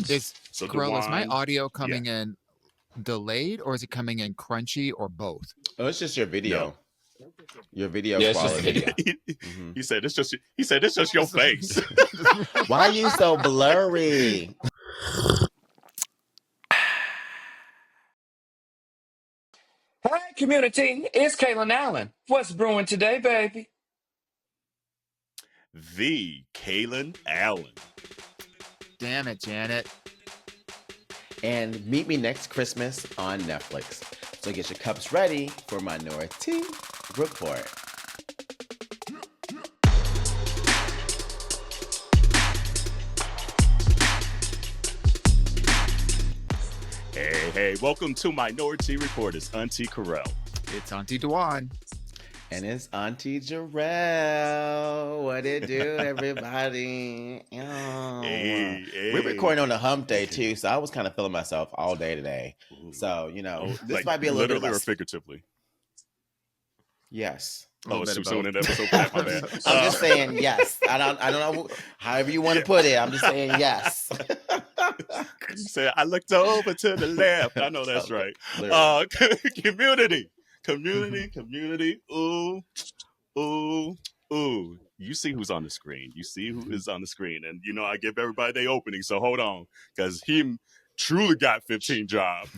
Is So Corell, is my Dewan, audio yeah, coming in delayed or is it coming in crunchy or both? Oh, it's just your no. video. Your video Yeah, it's just the quality. video. Mhm. He said it's just your face. Why are you so blurry? Hey, community, it's Kalen Allen. What's brewing today, baby? The Kalen Allen. Damn it, Janet. And meet me next Christmas on Netflix. So get your cups ready for Minority Report. Hey, welcome to Minority Report. It's Auntie Corell. It's Auntie Dewan. And it's Auntie Jarrell. What it do, everybody? We're recording on a hump day, too, so I was kind of feeling myself all day today. So, this like, might be a little bit literally or less... figuratively? Yes. Oh, it's too soon in the episode for that, my bad. I'm just saying yes. I don't know however you want to put it. I'm just saying yes. You said I looked over to the left. I know that's right. Community. Ooh. You see who's on the screen. You see who is on the screen. And, I give everybody their opening. So hold on. Because he truly got 15 jobs.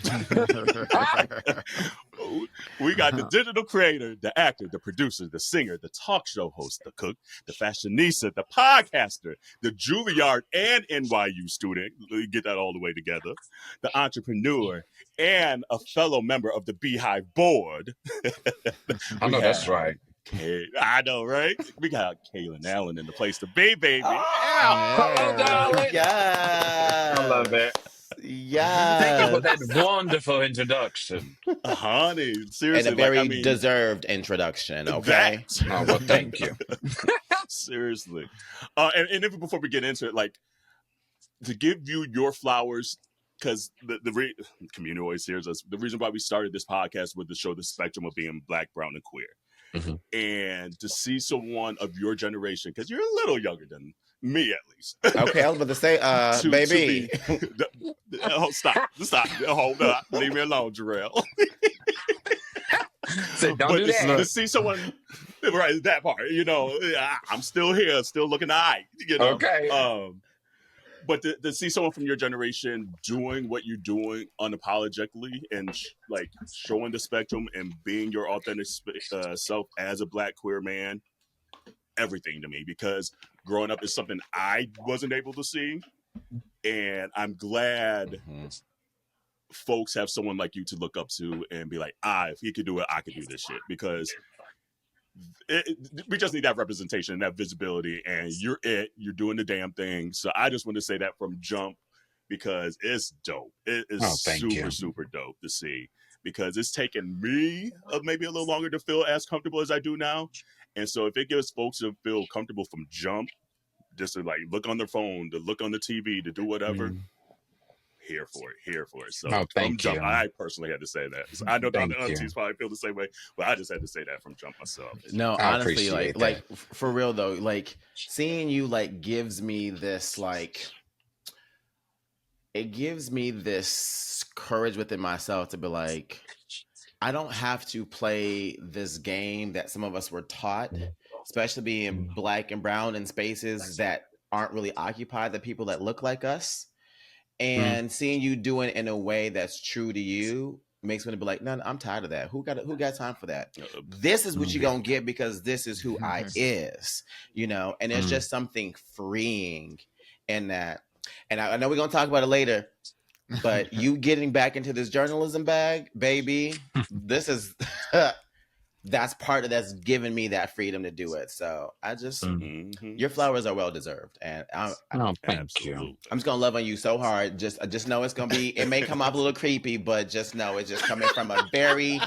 We got the digital creator, the actor, the producer, the singer, the talk show host, the cook, the fashionista, the podcaster, the Juilliard and NYU student. Get that all the way together. The entrepreneur and a fellow member of the Beehive board. I know that's right. I know, right? We got Kalen Allen in the place to be, baby. Hello, darling. Yes. I love it. Yes. Thank you for that wonderful introduction. Honey, seriously. And a very deserved introduction, okay? Well, thank you. Seriously. And even before we get into it, to give you your flowers, because the community always hears us, the reason why we started this podcast was to show the spectrum of being Black, brown, and queer. Mm-hmm. And to see someone of your generation, because you're a little younger than me, at least. Okay, I was about to say, baby. Stop. Hold up. Leave me alone, Jarrell. So don't do that. To see someone, right, that part, I'm still here, still looking all right, Okay. But to see someone from your generation doing what you're doing unapologetically and showing the spectrum and being your authentic self as a Black queer man, everything to me, because growing up is something I wasn't able to see. And I'm glad folks have someone like you to look up to and be like, if he could do it, I could do this shit. Because we just need that representation and that visibility, and you're doing the damn thing. So I just want to say that from jump, because it's dope. It is super dope to see, because it's taken me maybe a little longer to feel as comfortable as I do now. And so if it gives folks to feel comfortable from jump, just to look on their phone, to look on the TV, to do whatever, here for it. So from jump, I personally had to say that. So I know the aunties probably feel the same way, but I just had to say that from jump myself. No, honestly, like for real though, seeing you gives me this it gives me this courage within myself to be like, I don't have to play this game that some of us were taught, especially being Black and brown in spaces that aren't really occupied by people that look like us. And seeing you doing it in a way that's true to you makes me be like, no, I'm tired of that. Who got time for that? This is what you're gonna get, because this is who I is, and it's just something freeing in that. And I know we're gonna talk about it later, but you getting back into this journalism bag, baby, this is that's that's given me that freedom to do it. So I just your flowers are well deserved, and thank you. I'm just gonna love on you so hard. Just know it's gonna be. It may come off a little creepy, but just know it's just coming from a very,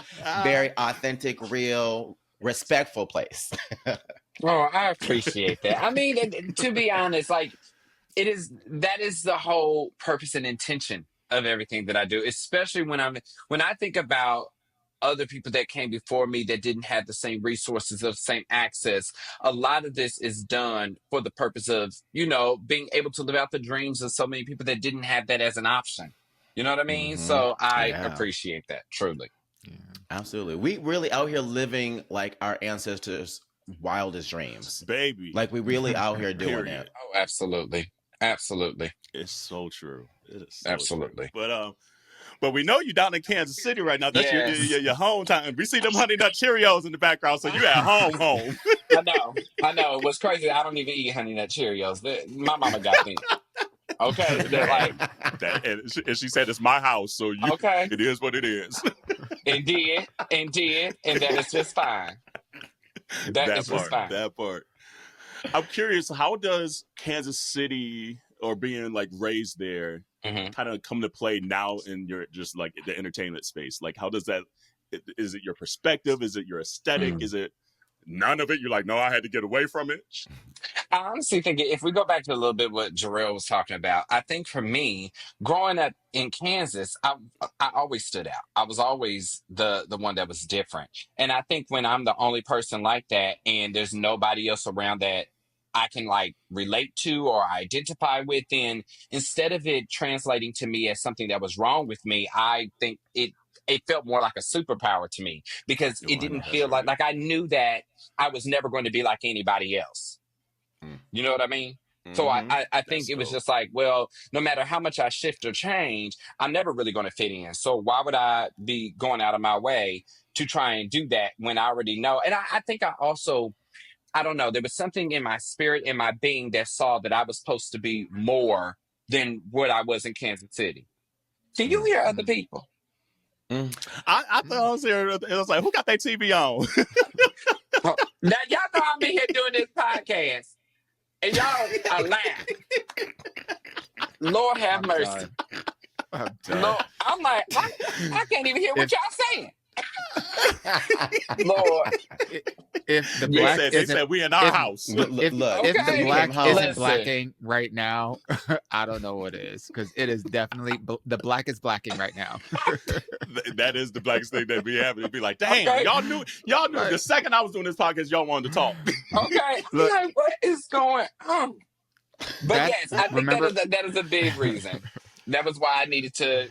very authentic, real, respectful place. Oh, I appreciate that. I mean, to be honest, that is the whole purpose and intention of everything that I do, especially when I think about other people that came before me that didn't have the same resources or the same access. A lot of this is done for the purpose of, being able to live out the dreams of so many people that didn't have that as an option. You know what I mean? So I Yeah. appreciate that, truly. Yeah. Absolutely. We really out here living like our ancestors' wildest dreams. Baby. Like we really out here doing Period. it. Oh, absolutely. Absolutely. It's so true. It is so Absolutely. true. But we know you down in Kansas City right now. That's Yes. your hometown. We see them Honey Nut Cheerios in the background, so you at home. I know. It was crazy. I don't even eat Honey Nut Cheerios. My mama got them. Okay. They're like, and she said it's my house, so okay. It is what it is. Indeed. And that is just fine. That is just fine. That part. I'm curious, how does Kansas City or being like raised there kind of come to play now in your just like the entertainment space? Like, how does that? Is it your perspective? Is it your aesthetic? Is it none of it? You're like, no, I had to get away from it. I honestly think if we go back to a little bit what Jarrell was talking about, I think for me, growing up in Kansas, I always stood out. I was always the one that was different. And I think when I'm the only person like that and there's nobody else around that I can like relate to or identify with, then instead of it translating to me as something that was wrong with me, I think it felt more like a superpower to me because it didn't feel like I knew that I was never going to be like anybody else. You know what I mean? So I think it was just like, well, no matter how much I shift or change, I'm never really going to fit in. So why would I be going out of my way to try and do that when I already know? And I think I also, I don't know, there was something in my spirit, in my being that saw that I was supposed to be more than what I was in Kansas City. Can you hear other people? I thought I was here. It was like, who got their TV on? Now, y'all know I'm in here doing this podcast. And y'all are laughing. Lord have mercy. Lord, I'm like, I can't even hear what y'all saying. Lord. If the black they said we in our house. If the black isn't blacking right now, I don't know what is, because it is definitely the black is blacking right now. That is the blackest thing that we have. It'd be like, damn, y'all knew the second I was doing this podcast, y'all wanted to talk. Okay, I'm like, what is going on? But yes, I think that is a big reason. That was why I needed to,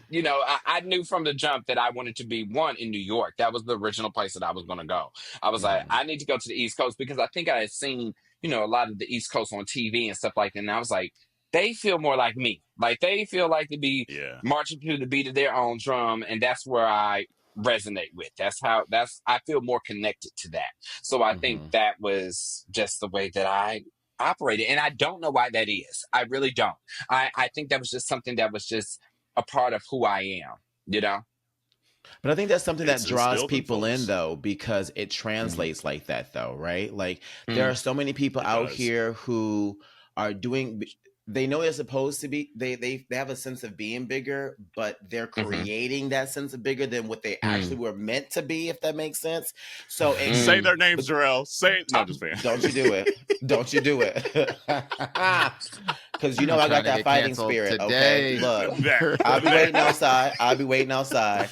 I knew from the jump that I wanted to be in New York. That was the original place that I was going to go. I was like, I need to go to the East Coast because I think I had seen, a lot of the East Coast on TV and stuff like that. And I was like, they feel more like me. Like they feel like to be marching to the beat of their own drum. And that's where I resonate with. I feel more connected to that. So I think that was just the way that I operated, and I don't know why that is. I really don't. I think that was just something that was just a part of who I am, But I think that's something that draws people in, though, because it translates like that, though, right? Like there are so many people out here who are doing. They know they're supposed to be. They have a sense of being bigger, but they're creating that sense of bigger than what they actually were meant to be. If that makes sense. So say their names, Jarrell. Say no, just saying. Don't you do it? Don't you do it? Because I got that fighting spirit. Today. Okay, look, I'll be waiting outside.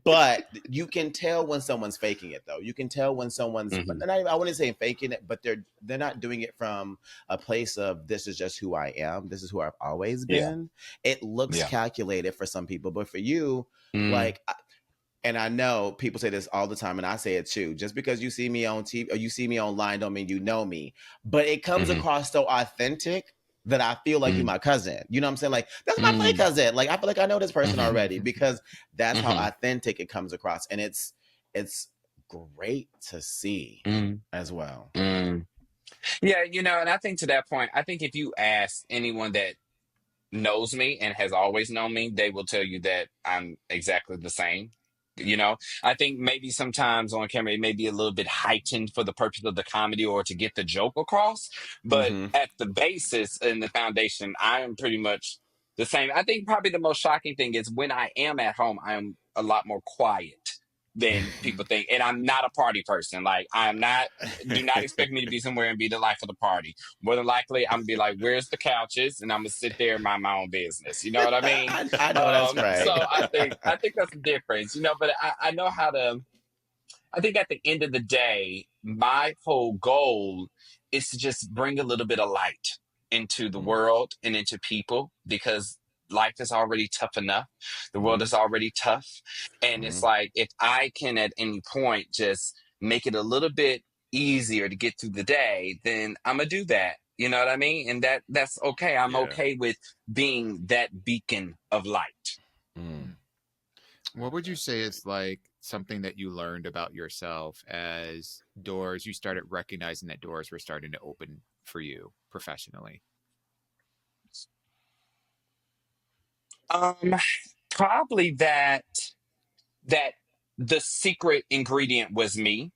But you can tell when someone's faking it, though. You can tell when someone's. I wouldn't say faking it, but they're not doing it from a place of this is just who I am. This is who I've always been. It looks calculated for some people, but for you, like. And I know people say this all the time, and I say it too. Just because you see me on TV or you see me online don't mean you know me. But it comes across so authentic that I feel like you're my cousin. You know what I'm saying? Like, that's my play cousin. Like, I feel like I know this person already because that's how authentic it comes across. And it's great to see as well. Yeah, and I think to that point, I think if you ask anyone that knows me and has always known me, they will tell you that I'm exactly the same. I think maybe sometimes on camera it may be a little bit heightened for the purpose of the comedy or to get the joke across. But at the basis and the foundation, I am pretty much the same. I think probably the most shocking thing is when I am at home, I am a lot more quiet than people think. And I'm not a party person. Like, I'm not, do not expect me to be somewhere and be the life of the party. More than likely, I'm gonna be like, where's the couches? And I'm gonna sit there and mind my own business. You know what I mean? I know that's right. So I think that's the difference, you know, but I know how to, I think at the end of the day, my whole goal is to just bring a little bit of light into the world and into people, because life is already tough enough. The world is already tough. And it's like, if I can at any point just make it a little bit easier to get through the day, then I'm going to do that. You know what I mean? And that's okay. I'm okay with being that beacon of light. What would you say is like something that you learned about yourself as you started recognizing that doors were starting to open for you professionally? Probably that the secret ingredient was me.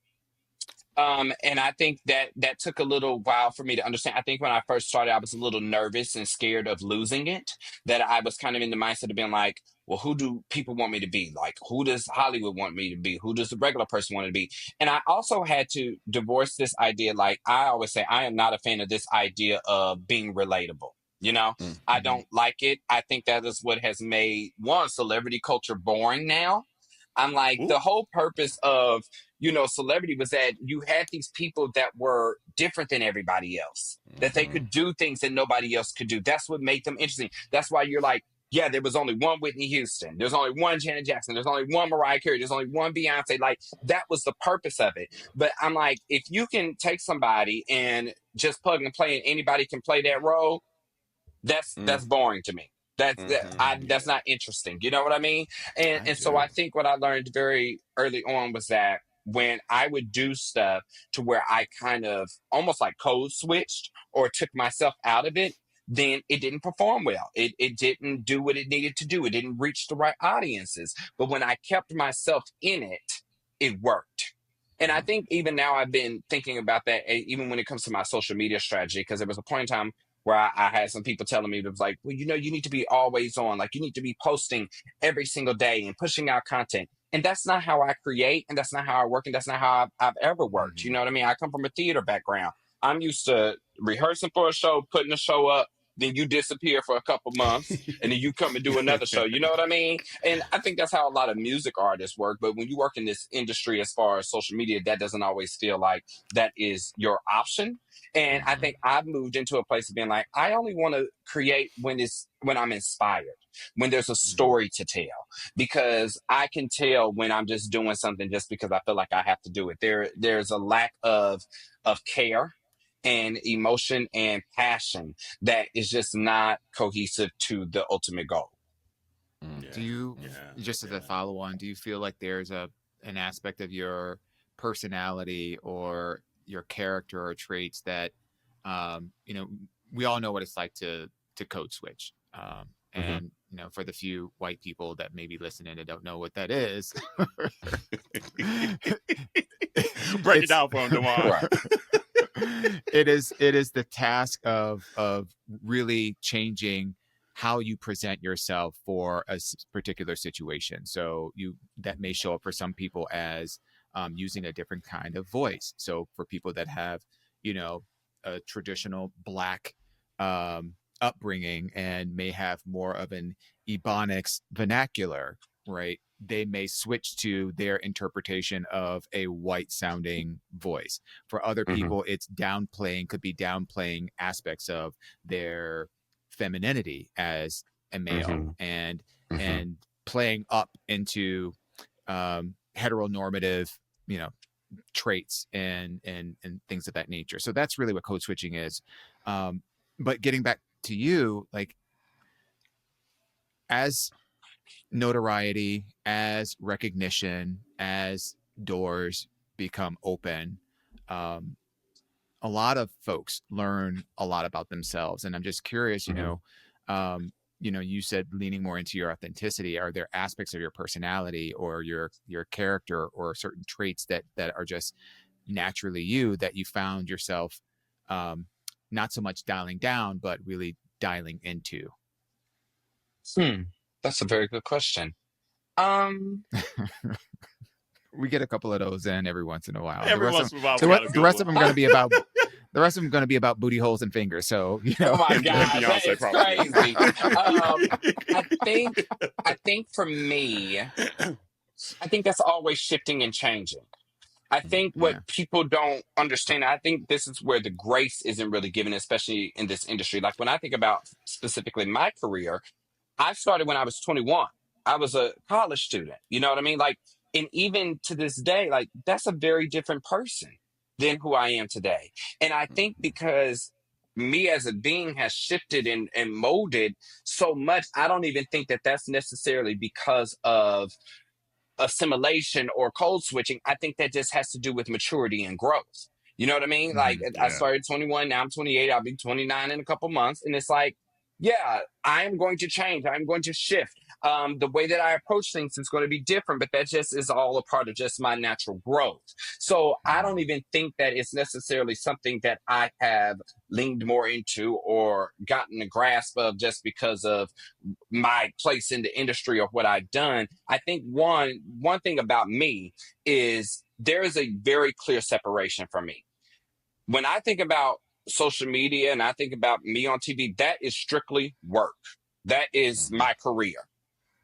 And I think that took a little while for me to understand. I think when I first started, I was a little nervous and scared of losing it. That I was kind of in the mindset of being like, well, who do people want me to be? Like, who does Hollywood want me to be? Who does the regular person want to be? And I also had to divorce this idea. Like, I always say, I am not a fan of this idea of being relatable. You know, I don't like it. I think that is what has made celebrity culture boring now. I'm like, the whole purpose of, you know, celebrity was that you had these people that were different than everybody else, that they could do things that nobody else could do. That's what made them interesting. That's why you're like, yeah, there was only one Whitney Houston. There's only one Janet Jackson. There's only one Mariah Carey. There's only one Beyonce. Like, that was the purpose of it. But I'm like, if you can take somebody and just plug and play and anybody can play that role, that's boring to me. That's not interesting. You know what I mean? And so I think what I learned very early on was that when I would do stuff to where I kind of almost like code switched or took myself out of it, then it didn't perform well. It didn't do what it needed to do. It didn't reach the right audiences. But when I kept myself in it, it worked. And I think even now I've been thinking about that, even when it comes to my social media strategy, because there was a point in time where I had some people telling me, it was like, well, you know, you need to be always on, like you need to be posting every single day and pushing out content. And that's not how I create, and that's not how I work, and that's not how I've ever worked. You know what I mean? I come from a theater background. I'm used to rehearsing for a show, putting a show up, then you disappear for a couple months, and then you come and do another show. You know what I mean? And I think that's how a lot of music artists work. But when you work in this industry as far as social media, that doesn't always feel like that is your option. And I think I've moved into a place of being like, I only want to create when I'm inspired, when there's a story to tell, because I can tell when I'm just doing something just because I feel like I have to do it. There's a lack of care and emotion and passion that is just not cohesive to the ultimate goal. Do you, just as a follow-on, do you feel like there's an aspect of your personality or your character or traits that, you know, we all know what it's like to code switch. And, you know, for the few white people that may be listening and don't know what that is, break it down for them, Demar. It is the task of really changing how you present yourself for a particular situation. So that may show up for some people as using a different kind of voice. So for people that have, you know, a traditional Black upbringing and may have more of an Ebonics vernacular, right? They may switch to their interpretation of a white sounding voice. For other people, it's could be downplaying aspects of their femininity as a male and playing up into heteronormative, you know, traits and things of that nature. So that's really what code switching is. But getting back to you, like, as notoriety, as recognition, as doors become open, a lot of folks learn a lot about themselves. And I'm just curious, you know, you said leaning more into your authenticity. Are there aspects of your personality or your character or certain traits that are just naturally you that you found yourself not so much dialing down, but really dialing into? That's a very good question. We get a couple of those in every once in a while. Every once in a while, the rest of them going to be about the rest of them going to be about booty holes and fingers. So Oh my And God, that Beyonce is probably. crazy. I think for me, I think that's always shifting and changing. I think what yeah. people don't understand, I think this is where the grace isn't really given, especially in this industry. Like when I think about specifically my career, I started when I was 21. I was a college student. You know what I mean? Like, and even to this day, like that's a very different person than who I am today. And I think because me as a being has shifted and molded so much, I don't even think that that's necessarily because of assimilation or code switching. I think that just has to do with maturity and growth. You know what I mean? Like I Yeah. started 21, now I'm 28, I'll be 29 in a couple months. And it's like, yeah, I am going to change. I'm going to shift. The way that I approach things is going to be different, but that just is all a part of just my natural growth. So I don't even think that it's necessarily something that I have leaned more into or gotten a grasp of just because of my place in the industry or what I've done. I think one thing about me is there is a very clear separation for me. When I think about social media and I think about me on TV, that is strictly work. That is my career.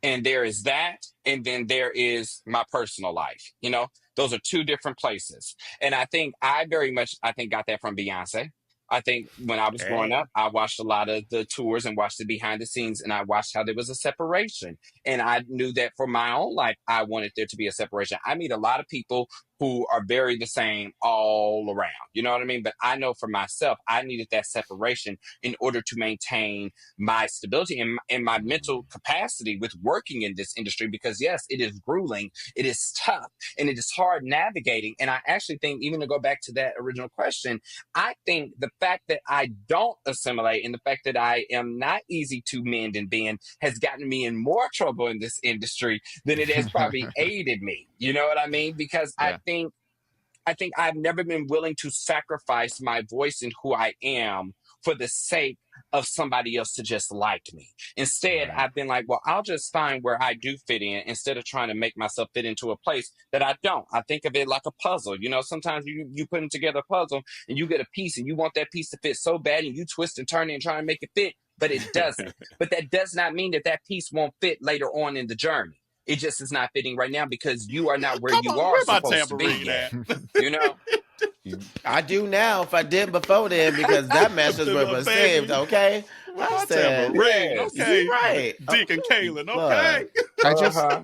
And there is that, and then there is my personal life. You know, those are two different places. And I think I very much, I think, got that from Beyonce. I think when I was growing Hey. up, I watched a lot of the tours and watched the behind the scenes, and I watched how there was a separation. And I knew that for my own life, I wanted there to be a separation. I meet a lot of people who are very the same all around. You know what I mean? But I know for myself, I needed that separation in order to maintain my stability and my mental capacity with working in this industry, because yes, it is grueling, it is tough, and it is hard navigating. And I actually think, even to go back to that original question, I think the fact that I don't assimilate and the fact that I am not easy to mend and bend has gotten me in more trouble in this industry than it has probably aided me. You know what I mean? Because Yeah. I think I've never been willing to sacrifice my voice and who I am for the sake of somebody else to just like me. Instead, Right. I've been like, well, I'll just find where I do fit in instead of trying to make myself fit into a place that I don't. I think of it like a puzzle. You know, sometimes you putting together a puzzle and you get a piece and you want that piece to fit so bad and you twist and turn it and try and make it fit, but it doesn't. But that does not mean that that piece won't fit later on in the journey. It just is not fitting right now because you are not where Come you on, are where my supposed to be tambourine yet. at? You know? I do now if I didn't before then because that message was saved, okay? Where I my said, tambourine? Yes. Okay. you right. Deacon Kalen, okay. Look, Uh-huh.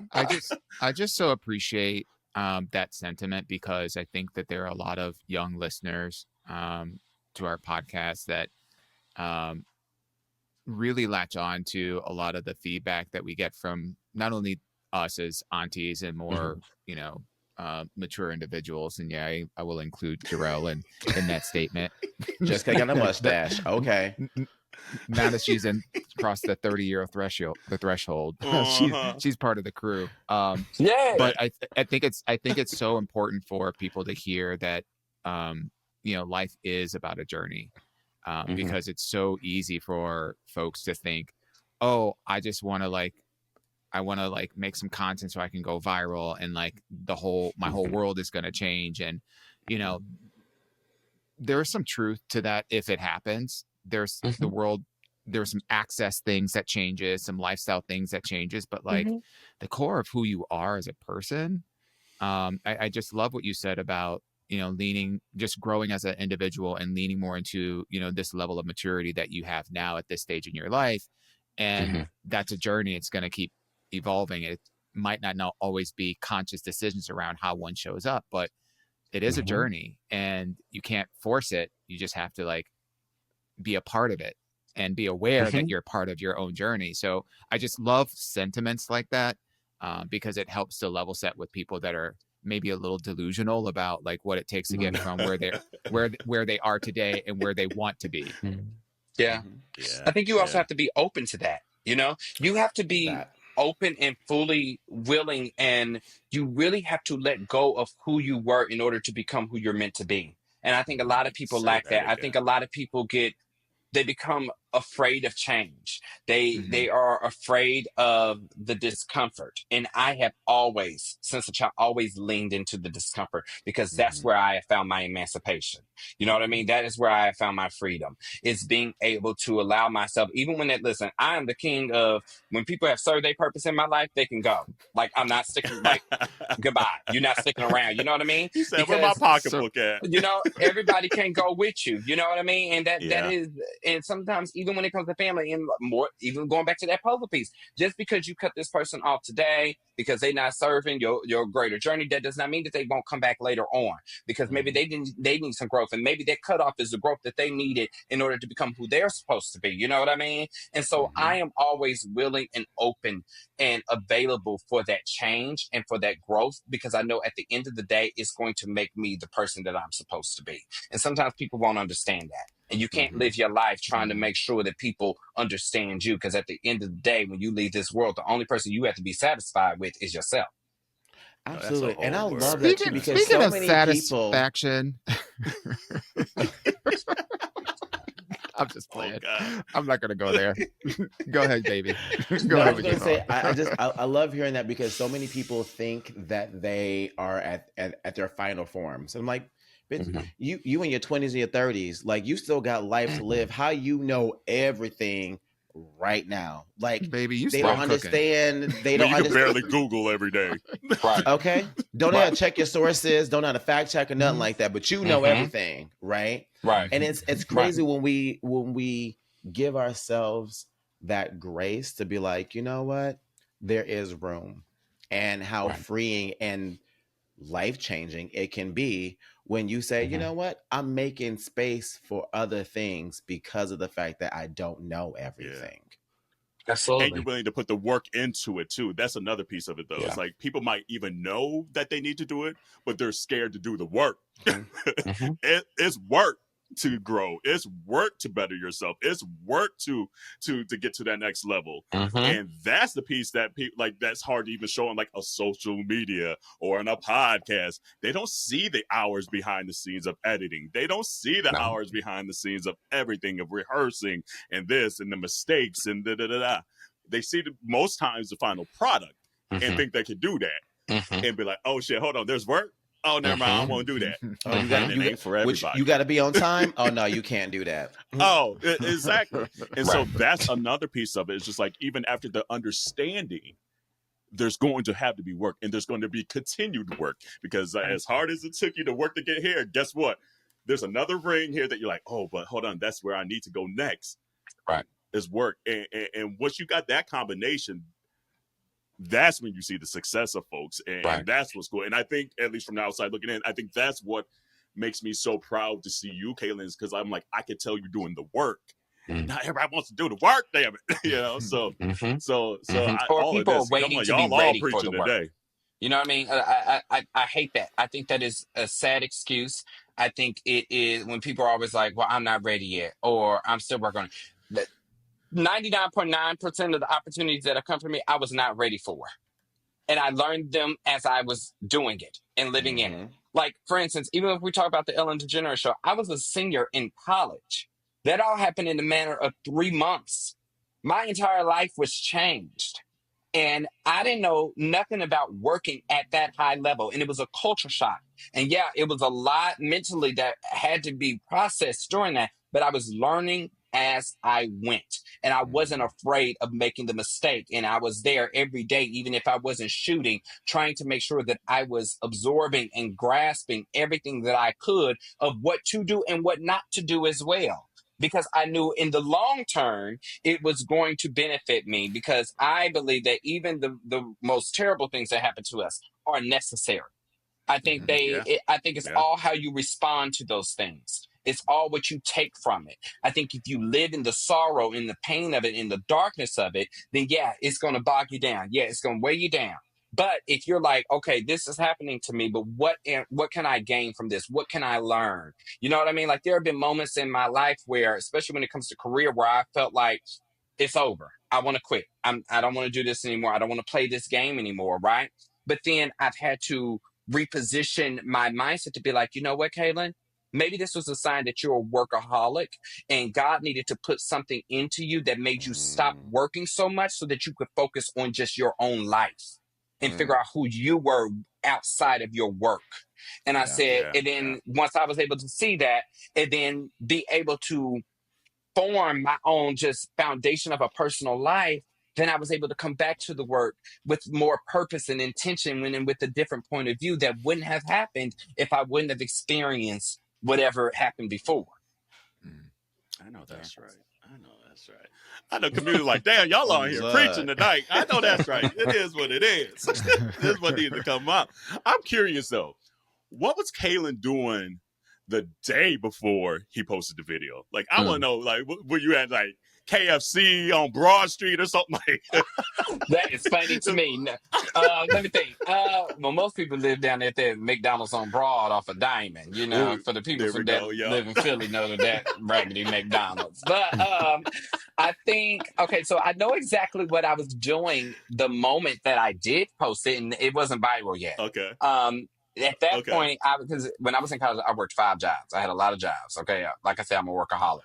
I just so appreciate that sentiment, because I think that there are a lot of young listeners to our podcast that um, really latch on to a lot of the feedback that we get from not only us as aunties and more, you know, mature individuals. And yeah, I will include Jarrell in that statement. just because I got a mustache. Okay. Now that she's across the 30-year threshold, Uh-huh. she's part of the crew. Yeah. But I think it's so important for people to hear that you know, life is about a journey. Because it's so easy for folks to think, oh, I just want to make some content so I can go viral, and like my whole world is going to change. And, you know, there's some truth to that. If it happens, there's some access things that changes, some lifestyle things that changes, but like the core of who you are as a person. I just love what you said about, you know, just growing as an individual and leaning more into, you know, this level of maturity that you have now at this stage in your life. And that's a journey. It's going to keep evolving. It might not always be conscious decisions around how one shows up, but it is a journey and you can't force it. You just have to like be a part of it and be aware that you're part of your own journey. So I just love sentiments like that because it helps to level set with people that are maybe a little delusional about like what it takes to get from where they are today and where they want to be. Yeah. I think you also have to be open to that. You know, you have to be open and fully willing, and you really have to let go of who you were in order to become who you're meant to be. And I think a lot of people lack that. I think a lot of people they become afraid of change. They are afraid of the discomfort. And I have always, since a child, always leaned into the discomfort because that's where I have found my emancipation. You know what I mean? That is where I have found my freedom. It's being able to allow myself, even when listen, I am the king of when people have served their purpose in my life, they can go. Like, I'm not sticking, like, goodbye. You're not sticking around. You know what I mean? He said, where my pocketbook at? You know, everybody can't go with you. You know what I mean? And that is, and sometimes even when it comes to family and more, even going back to that puzzle piece, just because you cut this person off today because they're not serving your greater journey, that does not mean that they won't come back later on, because maybe they need some growth, and maybe that cutoff is the growth that they needed in order to become who they're supposed to be. You know what I mean? And so I am always willing and open and available for that change and for that growth, because I know at the end of the day, it's going to make me the person that I'm supposed to be. And sometimes people won't understand that. And you can't live your life trying to make sure that people understand you, because at the end of the day, when you leave this world, the only person you have to be satisfied with is yourself. Absolutely. And I love that too, because speaking so of many satisfaction, I'm just playing. I'm not going to go there. Go ahead, baby. No, I was going to say, I love hearing that, because so many people think that they are at their final form. So I'm like, bitch, you in your 20s and your 30s, like, you still got life to live. How you know everything right now? Like, baby, you they still don't understand. They don't you can understand. barely Google every day. Right. Okay. Don't know how to check your sources. Don't know how to fact check or nothing like that. But you know everything, right? Right. And it's crazy when we give ourselves that grace to be like, you know what, there is room, and how freeing and life-changing it can be when you say, you know what, I'm making space for other things because of the fact that I don't know everything. Absolutely. And you're willing to put the work into it too. That's another piece of it, though. It's like people might even know that they need to do it, but they're scared to do the work. It's work to grow. It's work to better yourself. It's work to get to that next level. And that's the piece that people like, that's hard to even show on like a social media or on a podcast. They don't see the hours behind the scenes of editing. They don't see the hours behind the scenes of everything, of rehearsing and this and the mistakes and da. They see most times the final product and think they can do that and be like, oh shit, hold on, there's work. Oh, never mind, I won't do that. Oh, you got for everybody. You got to be on time. Oh no, you can't do that. Oh, exactly. And so that's another piece of it. It's just like, even after the understanding, there's going to have to be work, and there's going to be continued work, because as hard as it took you to work to get here, guess what? There's another ring here that you're like, oh, but hold on, that's where I need to go next. Right. Is work. And once you got that combination, that's when you see the success of folks, and that's what's cool. And I think, at least from the outside looking in, I think that's what makes me so proud to see you, Kalen, is because I'm like, I can tell you're doing the work. Not everybody wants to do the work, damn it. You know, so Or people are waiting to be ready for the work. Today. You know what I mean? I hate that. I think that is a sad excuse. I think it is when people are always like, well, I'm not ready yet, or I'm still working on it. 99.9% of the opportunities that have come to me, I was not ready for. And I learned them as I was doing it and living in it. Like, for instance, even if we talk about the Ellen DeGeneres show, I was a senior in college. That all happened in the manner of 3 months. My entire life was changed. And I didn't know nothing about working at that high level. And it was a culture shock. And yeah, it was a lot mentally that had to be processed during that. But I was learning as I went. And I wasn't afraid of making the mistake. And I was there every day, even if I wasn't shooting, trying to make sure that I was absorbing and grasping everything that I could of what to do and what not to do as well. Because I knew in the long term, it was going to benefit me, because I believe that even the most terrible things that happen to us are necessary. I think I think it's all how you respond to those things. It's all what you take from it. I think if you live in the sorrow, in the pain of it, in the darkness of it, then yeah, it's going to bog you down. Yeah, it's going to weigh you down. But if you're like, okay, this is happening to me, but what can I gain from this? What can I learn? You know what I mean? Like, there have been moments in my life where, especially when it comes to career, where I felt like it's over. I want to quit. I don't want to do this anymore. I don't want to play this game anymore, right? But then I've had to reposition my mindset to be like, you know what, Kalen? Maybe this was a sign that you're a workaholic and God needed to put something into you that made you stop working so much so that you could focus on just your own life and figure out who you were outside of your work. And I said, and then once I was able to see that, and then be able to form my own just foundation of a personal life, then I was able to come back to the work with more purpose and intention and with a different point of view that wouldn't have happened if I wouldn't have experienced whatever happened before. I know that's right. I know community like, damn, y'all on here preaching tonight. I know that's right. It is what it is. This is what needs to come up. I'm curious though, what was Kalen doing the day before he posted the video? Like, I want to know, like, were you at like KFC on Broad Street or something like that? Is funny to me. Let me think. Well, most people live down there at McDonald's on Broad off of Diamond. You know, for the people that live in Philly know that raggedy McDonald's. But I think, okay, so I know exactly what I was doing the moment that I did post it, and it wasn't viral yet. Okay. At that point, because when I was in college, I worked 5 jobs. I had a lot of jobs. Okay. Like I said, I'm a workaholic.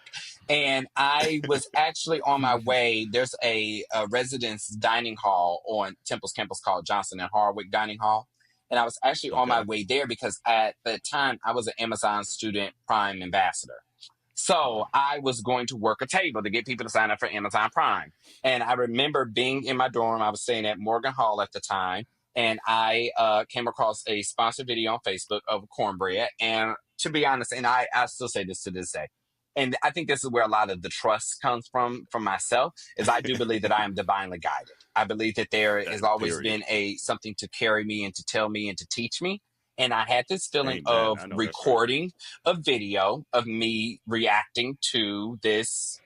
And I was actually on my way. There's a residence dining hall on Temple's campus called Johnson and Harwick Dining Hall. And I was actually on my way there because at the time I was an Amazon Student Prime Ambassador. So I was going to work a table to get people to sign up for Amazon Prime. And I remember being in my dorm. I was staying at Morgan Hall at the time. And I came across a sponsored video on Facebook of cornbread. And to be honest, and I still say this to this day, and I think this is where a lot of the trust comes from myself, is I do believe that I am divinely guided. I believe that there has always been something to carry me and to tell me and to teach me. And I had this feeling of recording a video of me reacting to this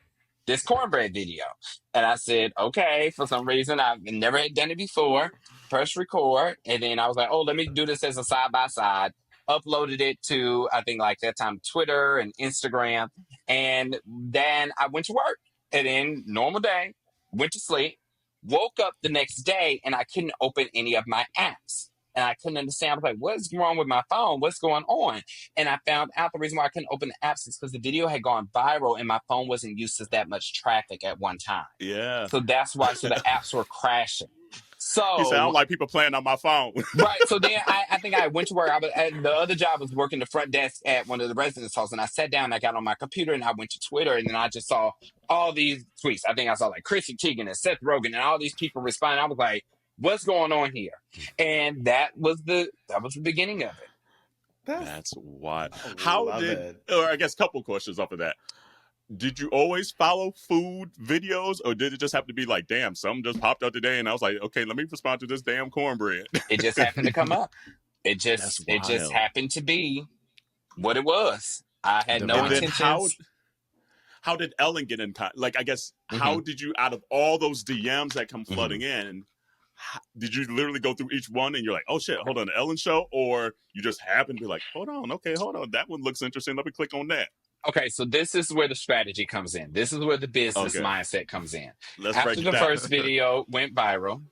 cornbread video. And I said, okay, for some reason, I've never had done it before. Press record. And then I was like, oh, let me do this as a side-by-side. Uploaded it to, I think like that time, Twitter and Instagram. And then I went to work. And then normal day, went to sleep, woke up the next day, and I couldn't open any of my apps. And I couldn't understand. I was like, what's wrong with my phone? What's going on? And I found out the reason why I couldn't open the apps is because the video had gone viral and my phone wasn't used to that much traffic at one time. Yeah. So that's why. So the apps were crashing. So he said, I don't like people playing on my phone. Right. So then I think I went to work. The other job was working the front desk at one of the residence halls. And I sat down, I got on my computer, and I went to Twitter. And then I just saw all these tweets. I think I saw like Chrissy Teigen and Seth Rogen and all these people responding. I was like, what's going on here? And that was the beginning of it. That's wild. How did, or I guess a couple questions off of that. Did you always follow food videos, or did it just have to be like, damn, something just popped up today and I was like, okay, let me respond to this damn cornbread? It just happened to come up. It just happened to be what it was. I had no intentions. How did Ellen get in contact? Like, I guess, how did you, out of all those DMs that come flooding in, did you literally go through each one and you're like, oh shit, hold on, the Ellen show? Or you just happened to be like, hold on, that one looks interesting, let me click on that. Okay, so this is where the strategy comes in. This is where the business mindset comes in. Let's After break it the down. first video went viral,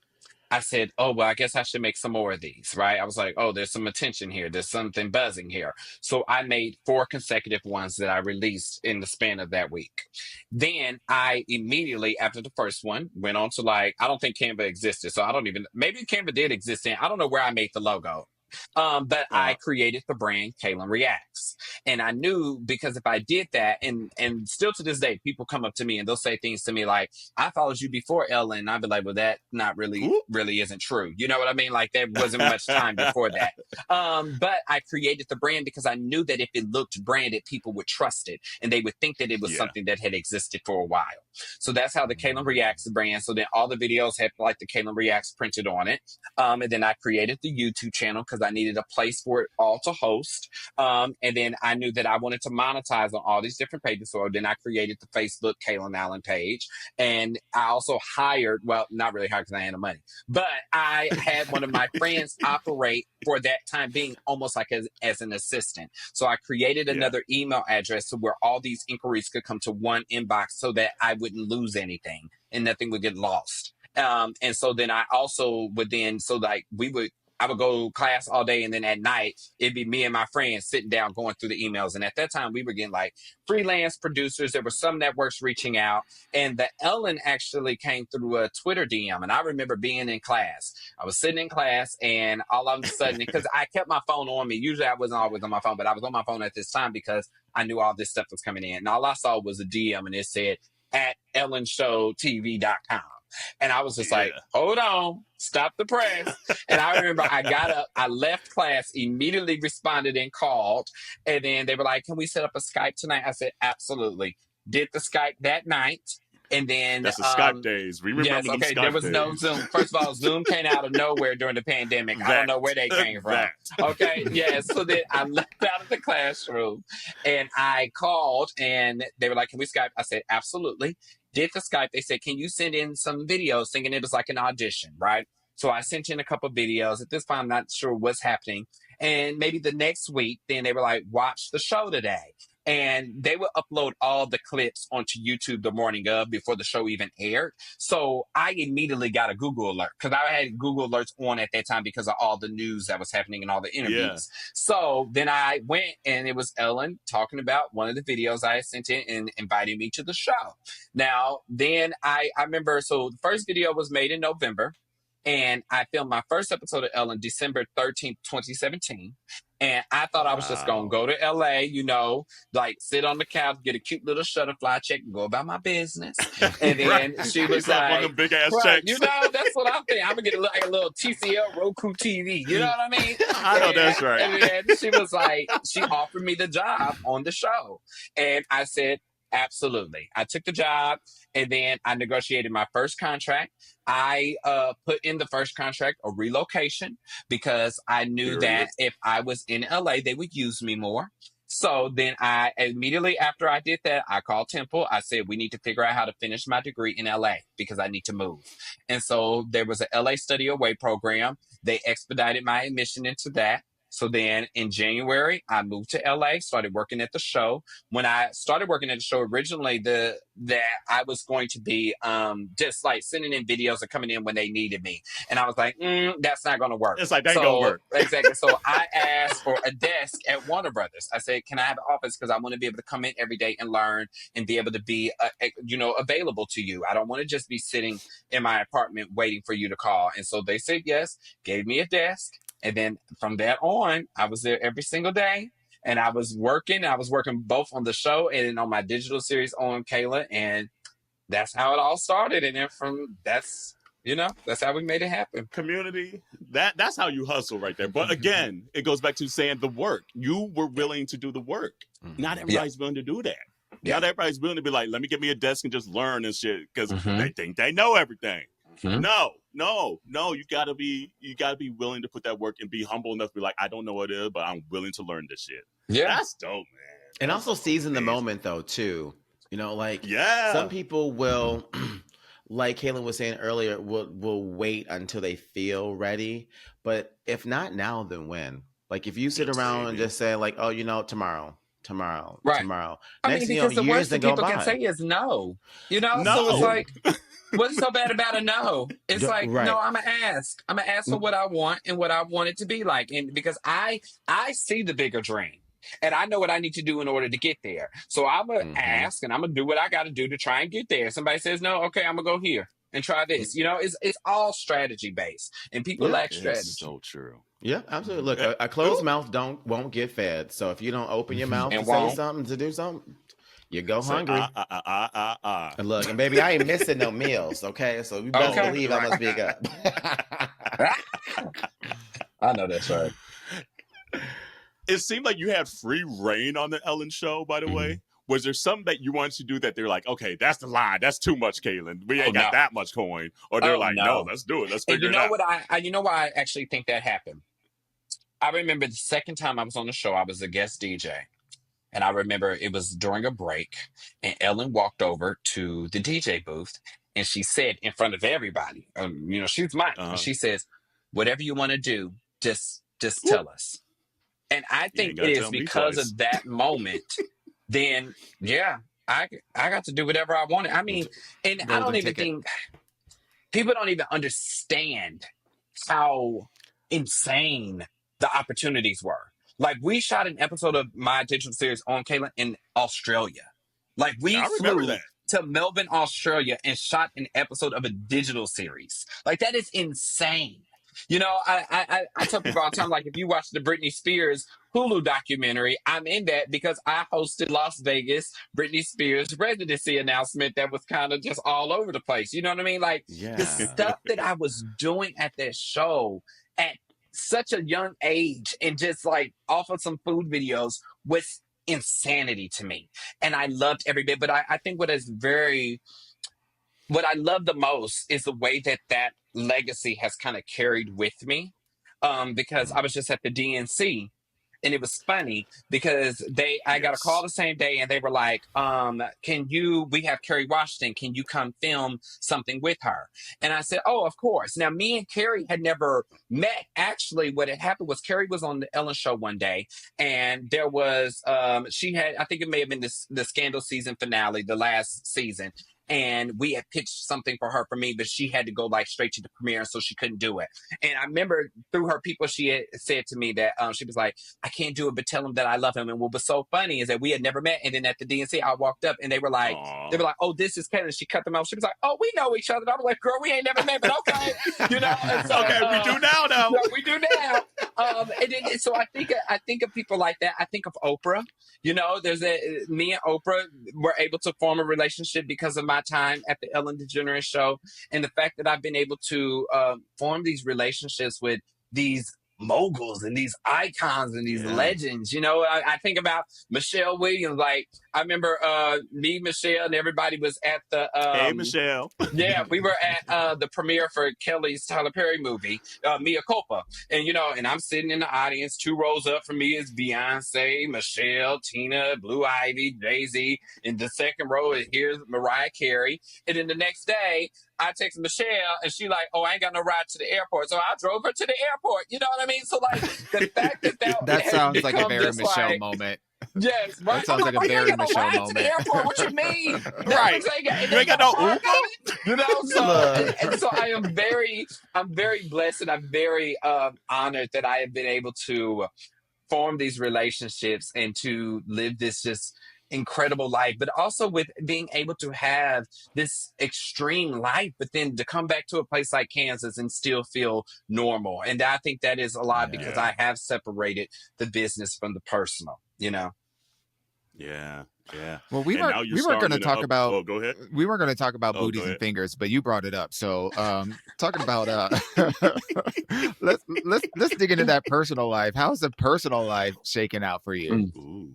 I said, oh, well, I guess I should make some more of these, right? I was like, oh, there's some attention here. There's something buzzing here. So I made 4 consecutive ones that I released in the span of that week. Then I immediately, after the first one, went on to I don't think Canva existed. So maybe Canva did exist. I don't know where I made the logo. But I created the brand Kalen Reacts. And I knew, because if I did that, and still to this day, people come up to me and they'll say things to me like, I followed you before Ellen. And I'd be like, well, that not really isn't true. You know what I mean? Like, there wasn't much time before that. But I created the brand because I knew that if it looked branded, people would trust it. And they would think that it was something that had existed for a while. So that's how the Kalen Reacts brand. So then all the videos had like the Kalen Reacts printed on it. And then I created the YouTube channel because I needed a place for it all to host. And then I knew that I wanted to monetize on all these different pages. So then I created the Facebook Kalen Allen page. And I also hired, well, not really hired because I had no money, but I had one of my friends operate for that time being almost like as an assistant. So I created another email address to where all these inquiries could come to one inbox so that I wouldn't lose anything and nothing would get lost. And so then I also would then, so like we would I would go to class all day, and then at night, it'd be me and my friends sitting down going through the emails. And at that time, we were getting like freelance producers. There were some networks reaching out, and the Ellen actually came through a Twitter DM. And I remember being in class. I was sitting in class, and all of a sudden, because I kept my phone on me, usually I wasn't always on my phone, but I was on my phone at this time because I knew all this stuff was coming in. And all I saw was a DM, and it said, at ellenshowtv.com. And I was just like, hold on, stop the press. And I remember I got up, I left class, immediately responded and called. And then they were like, can we set up a Skype tonight? I said, absolutely. Did the Skype that night. And then that's the Skype days. We remember them Skype there was days. no Zoom. First of all, Zoom came out of nowhere during the pandemic. I don't know where they came from. Okay, yeah. So then I left out of the classroom and I called and they were like, can we Skype? I said, absolutely. Did the Skype. They said, can you send in some videos, thinking it was like an audition, right? So I sent in a couple of videos. At this point, I'm not sure what's happening. And maybe the next week, then they were like, watch the show today. And they would upload all the clips onto YouTube the morning of before the show even aired. So I immediately got a Google alert because I had Google alerts on at that time because of all the news that was happening and all the interviews. Yeah. So then I went and it was Ellen talking about one of the videos I had sent in and inviting me to the show. Now, then I remember, so the first video was made in November. And I filmed my first episode of Ellen December 13th, 2017. And I thought I was just going to go to LA, you know, like sit on the couch, get a cute little Shutterfly check and go about my business. And then she was like, one of them big ass checks. You know, that's what I'm thinking. I'm going to get like a little TCL Roku TV. You know what I mean? I know that's right. And then she was like, she offered me the job on the show. And I said, absolutely. I took the job and then I negotiated my first contract. I put in the first contract a relocation because I knew that if I was in LA, they would use me more. So then I immediately after I did that, I called Temple. I said, we need to figure out how to finish my degree in LA because I need to move. And so there was a LA Study Away program. They expedited my admission into that. So then in January, I moved to LA, started working at the show. When I started working at the show originally, that I was going to be just like sending in videos and coming in when they needed me. And I was like, that's not going to work. It's like, that ain't going to work. Exactly. So I asked for a desk at Warner Brothers. I said, can I have an office? Because I want to be able to come in every day and learn and be able to be, available to you. I don't want to just be sitting in my apartment waiting for you to call. And so they said yes, gave me a desk. And then from that on, I was there every single day. And I was working both on the show and on my digital series on Kayla. And that's how it all started. And then that's how we made it happen. Community, that's how you hustle right there. But again, it goes back to saying the work. You were willing to do the work. Not everybody's willing to do that. Not everybody's willing to be like, let me get me a desk and just learn and shit because they think they know everything. No, you gotta be willing to put that work and be humble enough to be like, I don't know what it is, but I'm willing to learn this shit. Yeah, that's dope, man. And also seizing the moment though too. You know, like some people will, like Kalen was saying earlier, will wait until they feel ready. But if not now, then when? Like if you sit around and just say like, oh, tomorrow. Right. Tomorrow. Next thing because the worst thing people can say is no. No. So it's like, what's so bad about a no? It's like, no, I'm going to ask. I'm going to ask for what I want and what I want it to be like. And because I see the bigger dream and I know what I need to do in order to get there. So I'm going to ask and I'm going to do what I got to do to try and get there. Somebody says no, okay, I'm going to go here and try this. It's all strategy based and people lack strategy. It's so true. Yeah, absolutely. Look, a closed mouth won't get fed. So if you don't open your mouth to say something, to do something, you go hungry. And look, and baby, I ain't missing no meals, okay? So you best believe I must speak up. I know that's right. It seemed like you had free reign on the Ellen show, by the way. Was there something that you wanted to do that they're like, okay, that's the line. That's too much, Kalen. We ain't got that much coin. Or they're like, no, let's do it. Let's figure it out. You know why I actually think that happened? I remember the second time I was on the show, I was a guest DJ. And I remember it was during a break. And Ellen walked over to the DJ booth. And she said in front of everybody, she's mine. And she says, whatever you want to do, just tell us. And I think it is because of that moment. Then, I got to do whatever I wanted. I mean, and I don't even think people don't even understand how insane the opportunities were. Like, we shot an episode of my digital series on Kalen in Australia. Like, we I remember flew that. to Melbourne, Australia, and shot an episode of a digital series. Like, that is insane. You know, I tell people all the time, like, if you watch the Britney Spears Hulu documentary, I'm in that because I hosted Las Vegas Britney Spears residency announcement that was kind of just all over the place. You know what I mean? Like, the stuff that I was doing at that show at such a young age and just like off of some food videos was insanity to me. And I loved every bit. But I think what I love the most is the way that that legacy has kind of carried with me. Because I was just at the DNC, and it was funny because I got a call the same day, and they were like, we have Kerry Washington, can you come film something with her? And I said, oh, of course. Now, me and Kerry had never met. Actually, what had happened was Kerry was on the Ellen show one day, and there was, I think it may have been the Scandal season finale, the last season. And we had pitched something for me, but she had to go like straight to the premiere, so she couldn't do it. And I remember through her people, she had said to me that she was like, I can't do it, but tell him that I love him. And what was so funny is that we had never met. And then at the DNC, I walked up and they were like, oh, this is Kalen. She cut them off. She was like, oh, we know each other. And I was like, girl, we ain't never met, but okay. You know? And so, okay, we do now, though. Yeah, we do now. So I think of people like that. I think of Oprah. You know, me and Oprah were able to form a relationship because of my time at the Ellen DeGeneres show, and the fact that I've been able to form these relationships with these moguls and these icons and these legends. You know, I think about Michelle Williams. Like, I remember me, Michelle, and everybody was at the hey, Michelle. Yeah, we were at the premiere for Kelly's Tyler Perry movie, Mia Culpa. And, you know, and I'm sitting in the audience, 2 rows up from me is Beyonce, Michelle, Tina, Blue Ivy, Jay-Z. In the second row, here's Mariah Carey. And then the next day, I text Michelle, and she like, oh, I ain't got no ride to the airport. So I drove her to the airport. You know what I mean? So, like, the fact that sounds like a very Michelle moment. Yes, right. That sounds like a very Michelle moment. To the airport. What you mean? Right. You ain't got no Uber? You know, so and so I'm very blessed, and I'm very honored that I have been able to form these relationships and to live this just incredible life, but also with being able to have this extreme life, but then to come back to a place like Kansas and still feel normal. And I think that is a lot because I have separated the business from the personal, you know? Yeah. Yeah. Well, we weren't going to talk about. Oh, go ahead. We weren't going to talk about booties and fingers, but you brought it up. So, talking about let's dig into that personal life. How's the personal life shaking out for you? Ooh.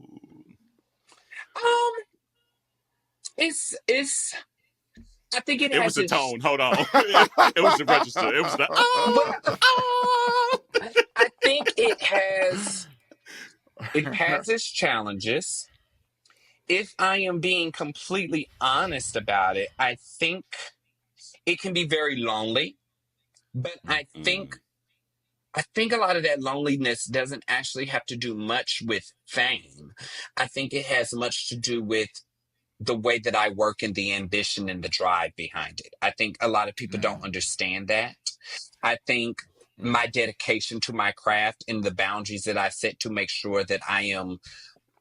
It's. I think it was the tone. Hold on. It was the register. It was the. I think it has its challenges. If I am being completely honest about it, I think it can be very lonely. But I think a lot of that loneliness doesn't actually have to do much with fame. I think it has much to do with the way that I work and the ambition and the drive behind it. I think a lot of people don't understand that. I think my dedication to my craft and the boundaries that I set to make sure that I am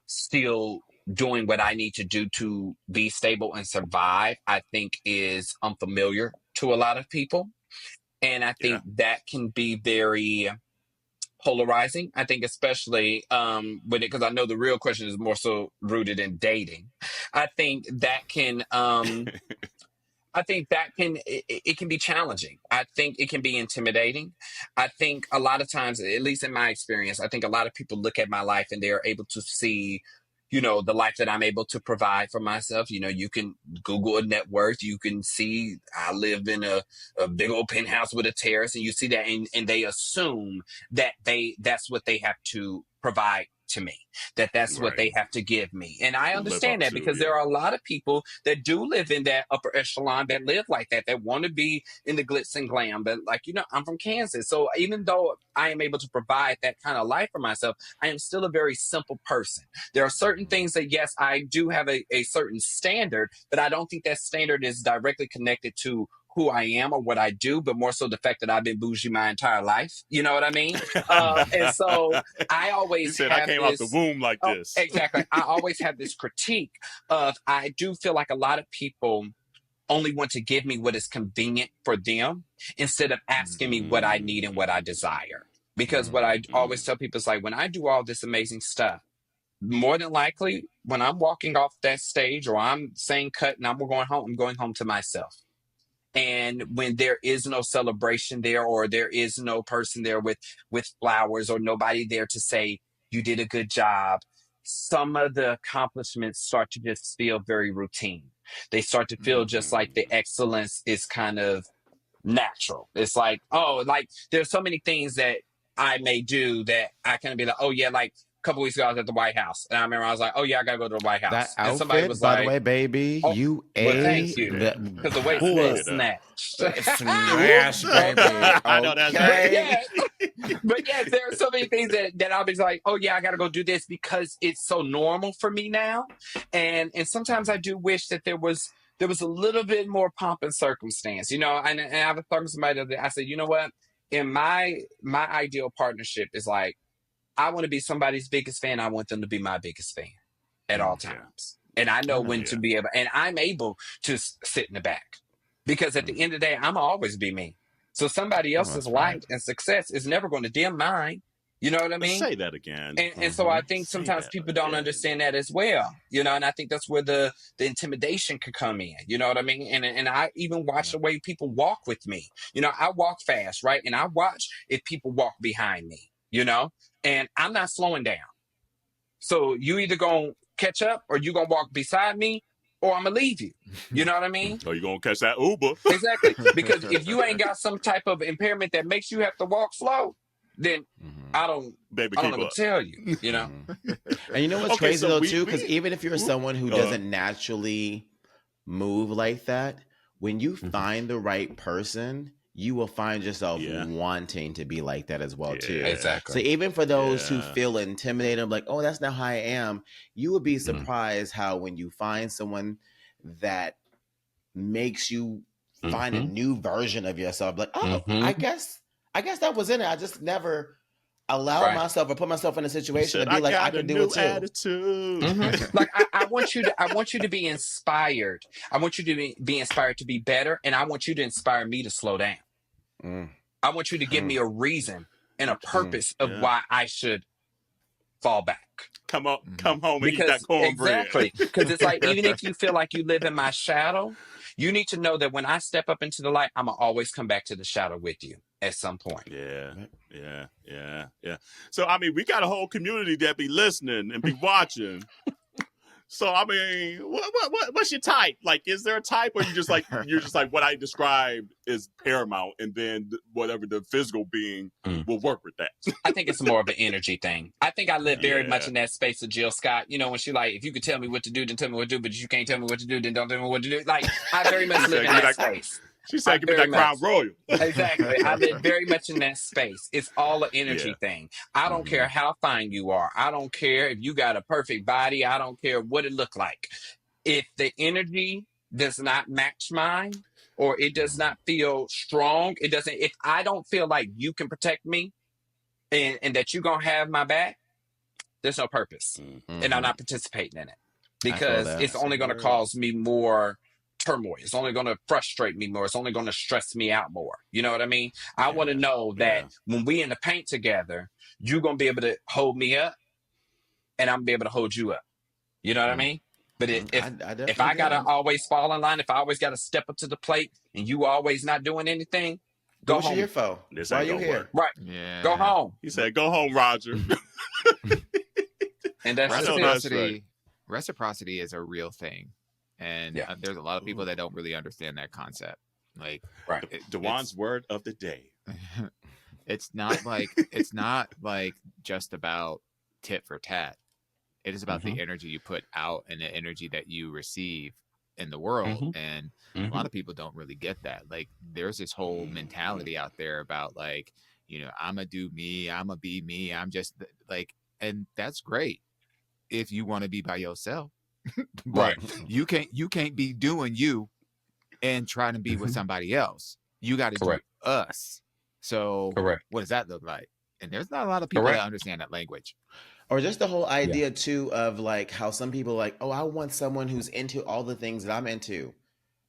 still doing what I need to do to be stable and survive, I think is unfamiliar to a lot of people. And I think that can be very polarizing. I think especially because I know the real question is more so rooted in dating. I think that can it can be challenging. I think it can be intimidating. I think a lot of times, at least in my experience, I think a lot of people look at my life and they're able to see, you know, the life that I'm able to provide for myself. You know, you can Google a net worth. You can see I live in a big old penthouse with a terrace, and you see that, and they assume that that's what they have to provide to me, that's what they have to give me. And I understand that because there are a lot of people that do live in that upper echelon, that live like that want to be in the glitz and glam. But like, you know, I'm from Kansas. So even though I am able to provide that kind of life for myself, I am still a very simple person. There are certain things that, yes, I do have a certain standard, but I don't think that standard is directly connected to who I am or what I do, but more so the fact that I've been bougie my entire life. You know what I mean? And so I He always said, I have came out the this. womb like Oh, this. exactly. I always have this critique of, I do feel like a lot of people only want to give me what is convenient for them instead of asking me what I need and what I desire. Because what I always tell people is like, when I do all this amazing stuff, more than likely, when I'm walking off that stage or I'm saying cut and I'm going home to myself. And when there is no celebration there, or there is no person there with flowers, or nobody there to say you did a good job, some of the accomplishments start to just feel very routine. They start to feel just like the excellence is kind of natural. It's like, oh, like there's so many things that I may do that I can be like, oh yeah, like a couple weeks ago I was at the White House, and I remember I was like, oh yeah, I gotta go to the White That House, and somebody outfit, was by the like, way, baby, oh, you well, a thank you, the because the waist Pick was it up. snatched. smash, baby. I know that's Okay. Yes. But yes, there are so many things that I'll be like, oh yeah, I gotta go do this because it's so normal for me now. And sometimes I do wish that there was a little bit more pomp and circumstance, and I was talking to somebody the other day. I said, you know what? In my ideal partnership is like, I want to be somebody's biggest fan. I want them to be my biggest fan at all times. And I know when to be able, and I'm able to sit in the back, because at the end of the day, I'm always be me. So somebody else's light and success is never going to dim mine. You know what I mean? Say that again. And so I think Say sometimes that people don't again. understand that as well, and I think that's where the intimidation could come in, you know what I mean? And I even watch the way people walk with me. I walk fast, right? And I watch if people walk behind me, and I'm not slowing down. So you either gonna catch up, or you gonna walk beside me, or I'm gonna leave you. You know what I mean? Or you gonna catch that Uber. Exactly. Because if you ain't got some type of impairment that makes you have to walk slow, then I don't know what to tell you, And you know what's Okay, crazy so though we- too? Because we- even if you're someone who doesn't naturally move like that, when you find the right person, you will find yourself wanting to be like that as well too. Exactly. So even for those who feel intimidated, like, oh, that's not how I am, you would be surprised how when you find someone that makes you find a new version of yourself, like, oh, I guess that was in it. I just never allow myself or put myself in a situation to be like, I can do it too. Attitude. Like I want you to be inspired. I want you to be inspired to be better, and I want you to inspire me to slow down. I want you to give me a reason and a purpose of why I should fall back. Come home and eat that Because cornbread. exactly, because it's like, even if you feel like you live in my shadow, you need to know that when I step up into the light, I'm gonna always come back to the shadow with you at some point. Yeah. So I mean, we got a whole community that be listening and be watching. So I mean, what's your type? Like, is there a type, or you're just like what I described is paramount, and then whatever the physical being will work with that. I think it's more of an energy thing. I think I live very much in that space of Jill Scott. When she like, if you could tell me what to do, then tell me what to do. But if you can't tell me what to do, then don't tell me what to do. Like, I very much live in that space. She said, give me that Crown Royal. Exactly. I live very much in that space. It's all an energy thing. I don't care how fine you are. I don't care if you got a perfect body. I don't care what it look like. If the energy does not match mine, or it does not feel strong, if I don't feel like you can protect me and that you're going to have my back, there's no purpose. And I'm not participating in it, because it's only going to cause me more turmoil. It's only going to frustrate me more. It's only going to stress me out more. You know what I mean? I want to know that when we in the paint together, you're going to be able to hold me up, and I'm going to be able to hold you up. You know what I mean? But if I got to always fall in line, if I always got to step up to the plate, and you always not doing anything, go home. Your foe. This Why ain't you gonna here? work. Right. Yeah. Go home. He said, go home, Roger. And that's reciprocity is a real thing. And there's a lot of people that don't really understand that concept. Like, Dewan's word of the day. It's not like just about tit for tat. It is about the energy you put out and the energy that you receive in the world. And a lot of people don't really get that. Like, there's this whole mentality out there about like, I'm gonna do me, I'm gonna be me, I'm just like, and that's great if you want to be by yourself. But you can't be doing you and trying to be with somebody else. You got to do Correct. us. So Correct. what does that look like? And there's not a lot of people Correct. that understand that language. Or just the whole idea too of like how some people are like, oh, I want someone who's into all the things that I'm into.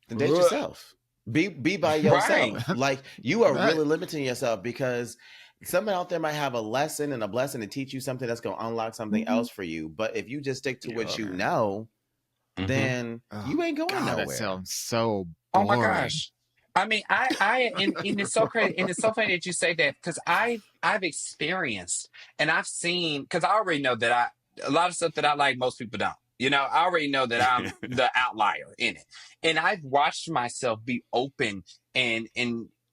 Then date yourself. Be by yourself. Right. Like you are Right. really limiting yourself because someone out there might have a lesson and a blessing to teach you something that's going to unlock something else for you. But if you just stick to what you know, then you ain't going God, nowhere. that sounds so Oh boring. my gosh. I mean, and it's so crazy, and it's so funny that you say that because I've experienced and I've seen because I already know that a lot of stuff that I like most people don't. You know, I already know that I'm the outlier in it, and I've watched myself be open and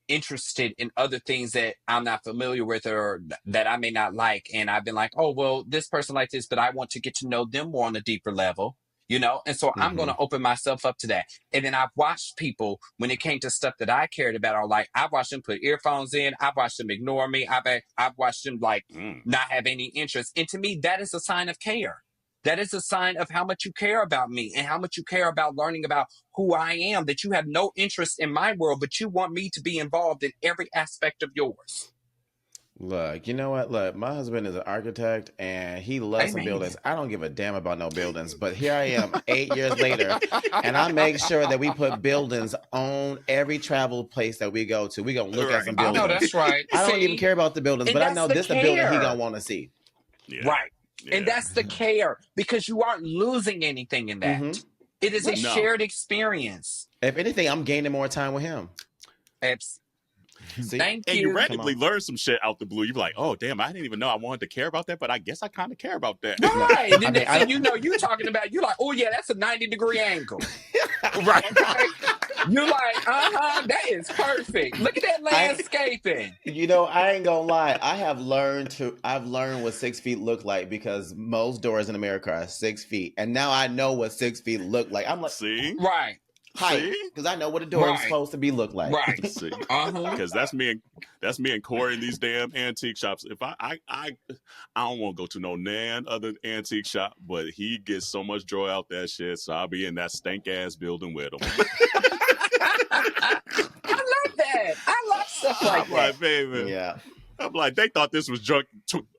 interested in other things that I'm not familiar with or that I may not like, and I've been like, oh well, this person likes this, but I want to get to know them more on a deeper level. You know, and so I'm going to open myself up to that. And then I've watched people when it came to stuff that I cared about, or like I've watched them put earphones in, I've watched them ignore me, I've watched them like not have any interest. And to me, that is a sign of care. That is a sign of how much you care about me and how much you care about learning about who I am, that you have no interest in my world, but you want me to be involved in every aspect of yours. Look, you know what? Look, my husband is an architect and he loves some buildings. I don't give a damn about no buildings, but here I am 8 years later, and I make sure that we put buildings on every travel place that we go to. We gonna look at some I buildings. know that's right. I don't even care about the buildings, and but I that's know the this is the building he care. gonna want to see. Yeah. Right. Yeah. And that's the care because you aren't losing anything in that. It is a shared experience. If anything, I'm gaining more time with him. See? Thank and you. you randomly learn some shit out the blue. You're like, oh damn, I didn't even know I wanted to care about that, but I guess I kind of care about that. Right. Then next thing you know, you're talking about, you're like, oh yeah, that's a 90-degree angle. Right. Okay? You're like, that is perfect. Look at that landscaping. You know, I ain't gonna lie. I've learned what 6 feet look like because most doors in America are 6 feet, and now I know what 6 feet look like. I'm like, see, right. Height, because I know what a door is supposed to be look like. Right. Because that's me and Corey in these damn antique shops. If I don't want to go to no other antique shop, but he gets so much joy out that shit. So I'll be in that stank ass building with him. I love that. I love stuff like that. Like, baby, yeah. I'm like, they thought this was junk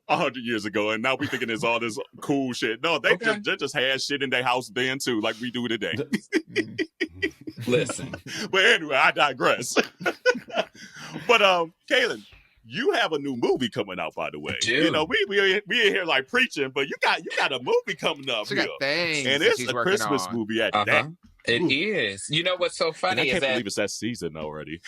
100 years ago, and now we thinking it's all this cool shit. No, they just had shit in their house then too, like we do today. Listen. But anyway, I digress. But Kalen, you have a new movie coming out, by the way. Dude. You know, we in here like preaching, but you got a movie coming up She here. got things and it's a Christmas movie at that. It is. You know what's so funny and I can't is that believe it's that season already.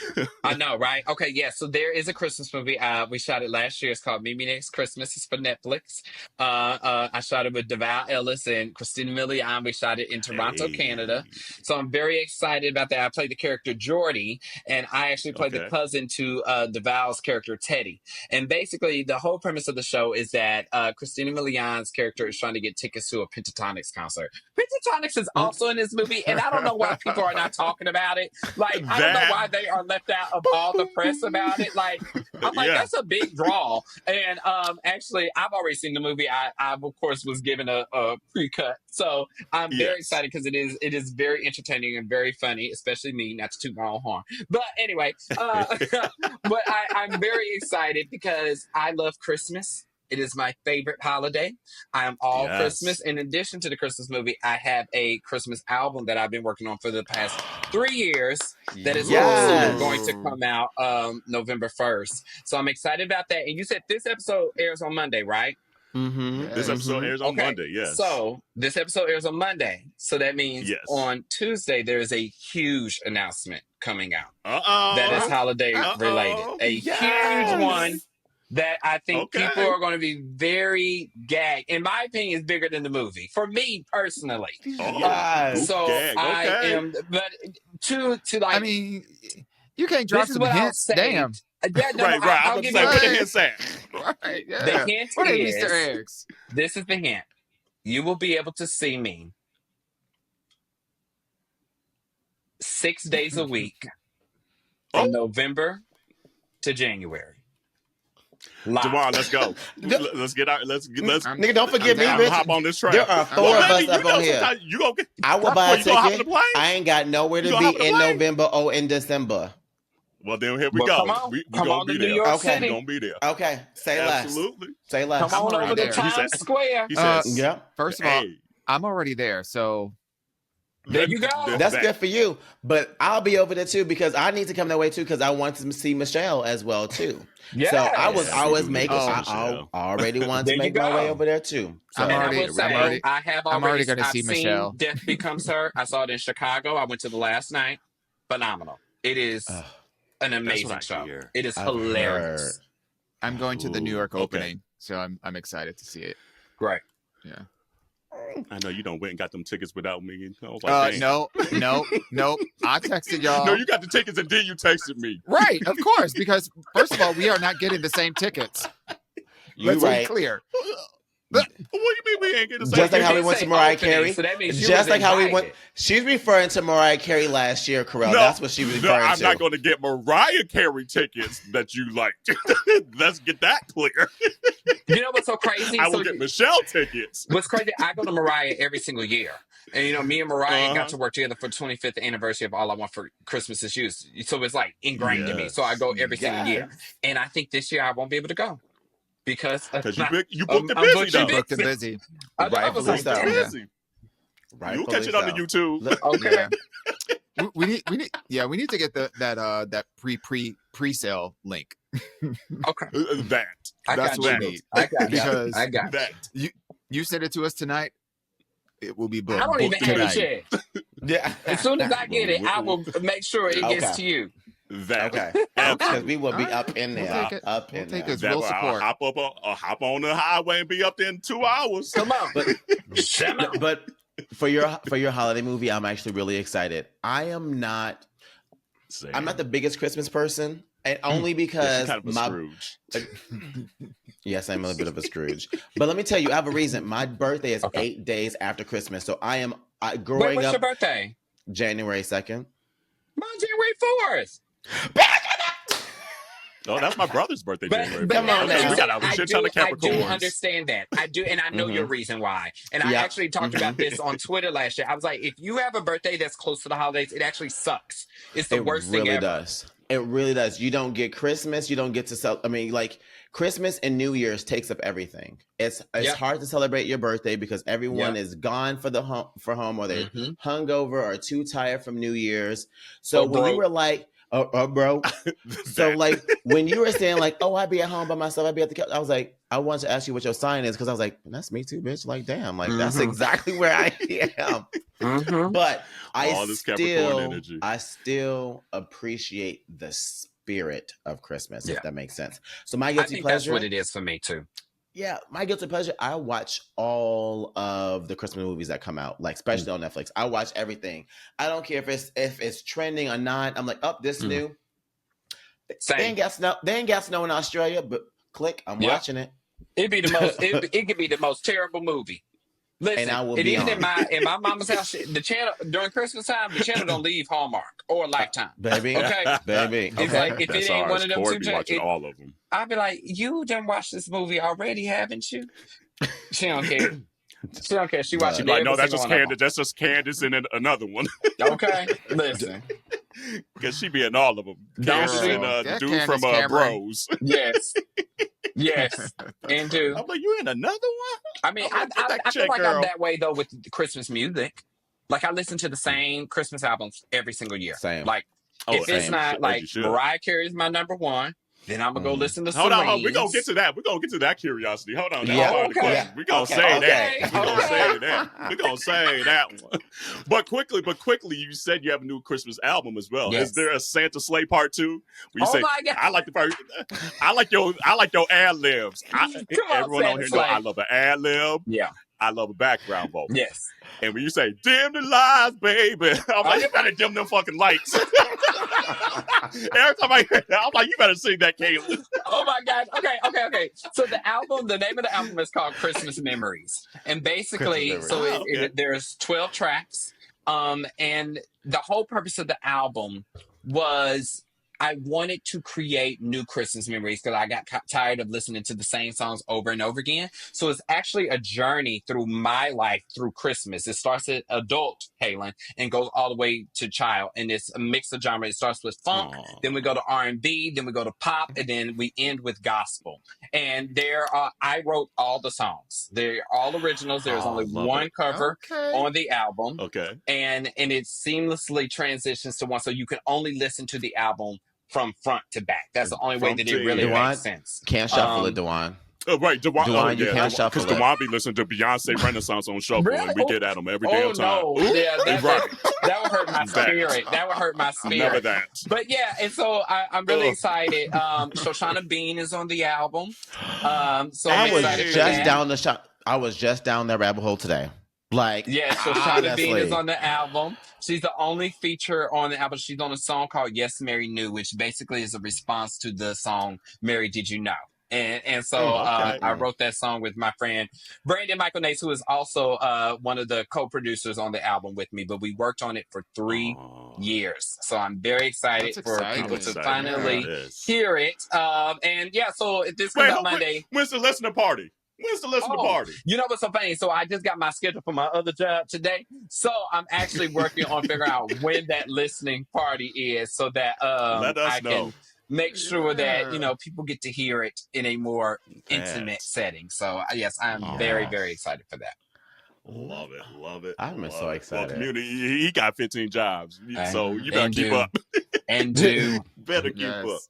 I know, right? Okay, yeah. So there is a Christmas movie. We shot it last year. It's called Mimi Next Christmas. It's for Netflix. I shot it with DeVal Ellis and Christina Milian. We shot it in Toronto, Canada. So I'm very excited about that. I played the character Jordy, and I actually played the cousin to DeVal's character Teddy. And basically, the whole premise of the show is that Christina Milian's character is trying to get tickets to a Pentatonix concert. Pentatonix is also in this movie, and I don't know why people are not talking about it. Like, I don't know why they are left out of all the press about it. Like, I'm like, that's a big draw. And actually, I've already seen the movie. I of course, was given a pre-cut. So I'm very excited because it is very entertaining and very funny, especially me, not to toot my own horn. But anyway, but I'm very excited because I love Christmas. It is my favorite holiday. I am all Christmas. In addition to the Christmas movie, I have a Christmas album that I've been working on for the past 3 years that is also going to come out November 1st. So I'm excited about that. And you said this episode airs on Monday, right? This episode airs on Monday, yes. So this episode airs on Monday. So that means on Tuesday, there is a huge announcement coming out. That is holiday related. A huge one. That I think people are going to be very gagged. In my opinion, is bigger than the movie. For me personally. So I am, but to like. I mean, you can't drop some hints. Damn. Yeah, no, right. I'll give you what the hints at. Right. Yeah. The hint what are is Easter eggs? This is the hint. You will be able to see me 6 days a week from November to January. Javon, let's go. Let's get out. Nigga, don't forget me, bitch. Hop on this train. There are 4 of us up on here. You gonna get, I will buy a you gonna hop on the ticket. plane? I ain't got nowhere to be in November or in December. Well, then here we go. Come on, we come gonna on be to there. New York Okay. City. We gonna be there. Okay, say less. Absolutely. Say less. Come on already over to there. Times Square. He says, Yeah. First of all, I'm already there, so There you go. That's good for you. But I'll be over there too because I need to come that way too because I want to see Michelle as well too. Yes. So I was Yeah, always we do making. need to see I Michelle. already wanted There to you make my way go. over there too. So I'm And already- I will say, I'm already- I have I'm already gonna I've see seen Michelle. Death Becomes Her. I saw it in Chicago. I went to the last night. Phenomenal. It is an amazing show. hear. It is I've hilarious. heard. I'm going to the New York okay. opening, so I'm excited to see it. Great. Yeah. I know you don't went and got them tickets without me. I was like, dang. No. I texted y'all. No, you got the tickets and then you texted me. Right, of course, because first of all, we are not getting the same tickets. You Let's be right. clear. What do you mean we ain't getting the Just same like how we did went to say Mariah opening, Carey. so that means you Just was like how we invited. went. She's referring to Mariah Carey last year, Corel. That's what she was referring I'm to. not going to get Mariah Carey tickets that you like. Let's get that clear. You know what's so crazy? I will get Michelle tickets. What's crazy? I go to Mariah every single year. And, you know, me and Mariah got to work together for 25th anniversary of All I Want for Christmas Is You. So it's like ingrained in me. So I go every single year. And I think this year I won't be able to go. Because you booked it I'm busy, though. Booked and busy. I know, I was like, Rightfully damn. Busy. You'll catch it on the YouTube. Okay. Yeah. we need to get that pre-sale link. Okay. That. That's what we need. I got Because I got That. you send it to us tonight, it will be booked. I don't even booked have tonight. it yet. Yeah. As soon as I get it, I will make sure it gets to you. That. Okay. Because we will be All right. up in there. We'll take it. Up We'll in take there. it. Real support. Hop on the highway and be up there in 2 hours. Come on. But, Come on. but for your holiday movie, I'm actually really excited. I'm not the biggest Christmas person, and only because kind of a Scrooge. Yes, I'm a bit of a Scrooge. But let me tell you, I have a reason. My birthday is 8 days after Christmas, so growing What's up your birthday? January 2nd. Mine's January 4th. Oh, that's my brother's birthday. January. Come on now. We got a shit ton of I do Capricorns. understand that. I do, and I know your reason why. And I actually talked about this on Twitter last year. I was like, if you have a birthday that's close to the holidays, it actually sucks. It's the worst thing ever. Does. It really does. You don't get Christmas. You don't get to sell. I mean, like Christmas and New Year's takes up everything. It's hard to celebrate your birthday because everyone is gone for home, or they're hungover or too tired from New Year's. So when you were like, bro. So like when you were saying like, oh, I'd be at home by myself, I'd be at the couch. I was like, I wanted to ask you what your sign is because I was like, that's me too, bitch. Like, damn, like that's exactly where I am. But I still appreciate the spirit of Christmas, if that makes sense. So my guilty pleasure. That's what it is for me too. Yeah, my guilty pleasure. I watch all of the Christmas movies that come out, like especially on Netflix. I watch everything. I don't care if it's trending or not. I'm like, this new. Same. They ain't got snow in Australia, but click, I'm watching it. It'd be the most. It could be the most terrible movie. Listen, And I will and be even on. in my mama's house, the channel during Christmas time, the channel don't leave Hallmark or Lifetime. Baby, Okay, baby. It's Okay. like if That's it ain't one of them Corey two, be watching all of them. I'd be like, you done watched this movie already, haven't you? She don't care. She don't care. She watching. Like, no, that's every just single one of Candace. That's just Candace and then another one. them. Okay, listen. Because she be in all of them. Don't Candace she? and the dude Candace from Cameron. Bros. Yes, yes, and do. I'm like, you in another one? I mean, I'm like, get that I feel chick, like girl. I'm that way though with Christmas music. Like I listen to the same Christmas albums every single year. Same. Like if it's not As like you should. Mariah Carey is my number one, then I'm gonna go listen to Hold on, Celine's. we're gonna get to that. We're gonna get to that curiosity. Hold on. Yeah. Hold on. Okay. We're gonna say that. We're gonna say that. We're gonna say that one. But quickly, you said you have a new Christmas album as well. Yes. Is there a Santa Sleigh Part 2? Where you say, my God. I like the part. I like your ad libs. Everyone on here know I love an ad lib. Yeah. I love a background vocal. Yes. And when you say dim the lights, baby, I'm like, you better dim them fucking lights. Every time I hear that, I'm like, you better sing that, Kalen. Oh my God. Okay. So the name of the album is called Christmas Memories. And basically, there's 12 tracks. And the whole purpose of the album was I wanted to create new Christmas memories because I got tired of listening to the same songs over and over again. So it's actually a journey through my life through Christmas. It starts at adult, Kalen, and goes all the way to child. And it's a mix of genre. It starts with funk, then we go to R&B, then we go to pop, and then we end with gospel. And I wrote all the songs. They're all originals. There's only one cover on the album. Okay. And it seamlessly transitions to one, so you can only listen to the album from front to back. That's the only way that it really makes sense. Can't shuffle it, Dewan. Oh, right, Dewan, you can't shuffle it. Because Dewan be listening to Beyonce Renaissance on shuffle, Really? and we get at him every damn time. No. Yeah, that would hurt my spirit. That would hurt my spirit. Never that. But yeah, and so I'm really excited. Shoshana Bean is on the album. So I'm excited for that. I was just down that rabbit hole today. Shoshana Bean is on the album. She's the only feature on the album. She's on a song called Yes, Mary Knew, which basically is a response to the song Mary Did You Know? And so I wrote that song with my friend Brandon Michael Nace, who is also one of the co-producers on the album with me. But we worked on it for 3 years. So I'm very excited for people to finally hear it. And yeah, so this comes out Monday. When's the listener party? When's the listener party? You know what's so funny? So I just got my schedule for my other job today. So I'm actually working on figuring out when that listening party is so that I can make sure that, people get to hear it in a more intimate setting. So yes, I'm very, very excited for that. Love it. I'm so excited. Well, community, he got 15 jobs, so you better keep up. Better keep up.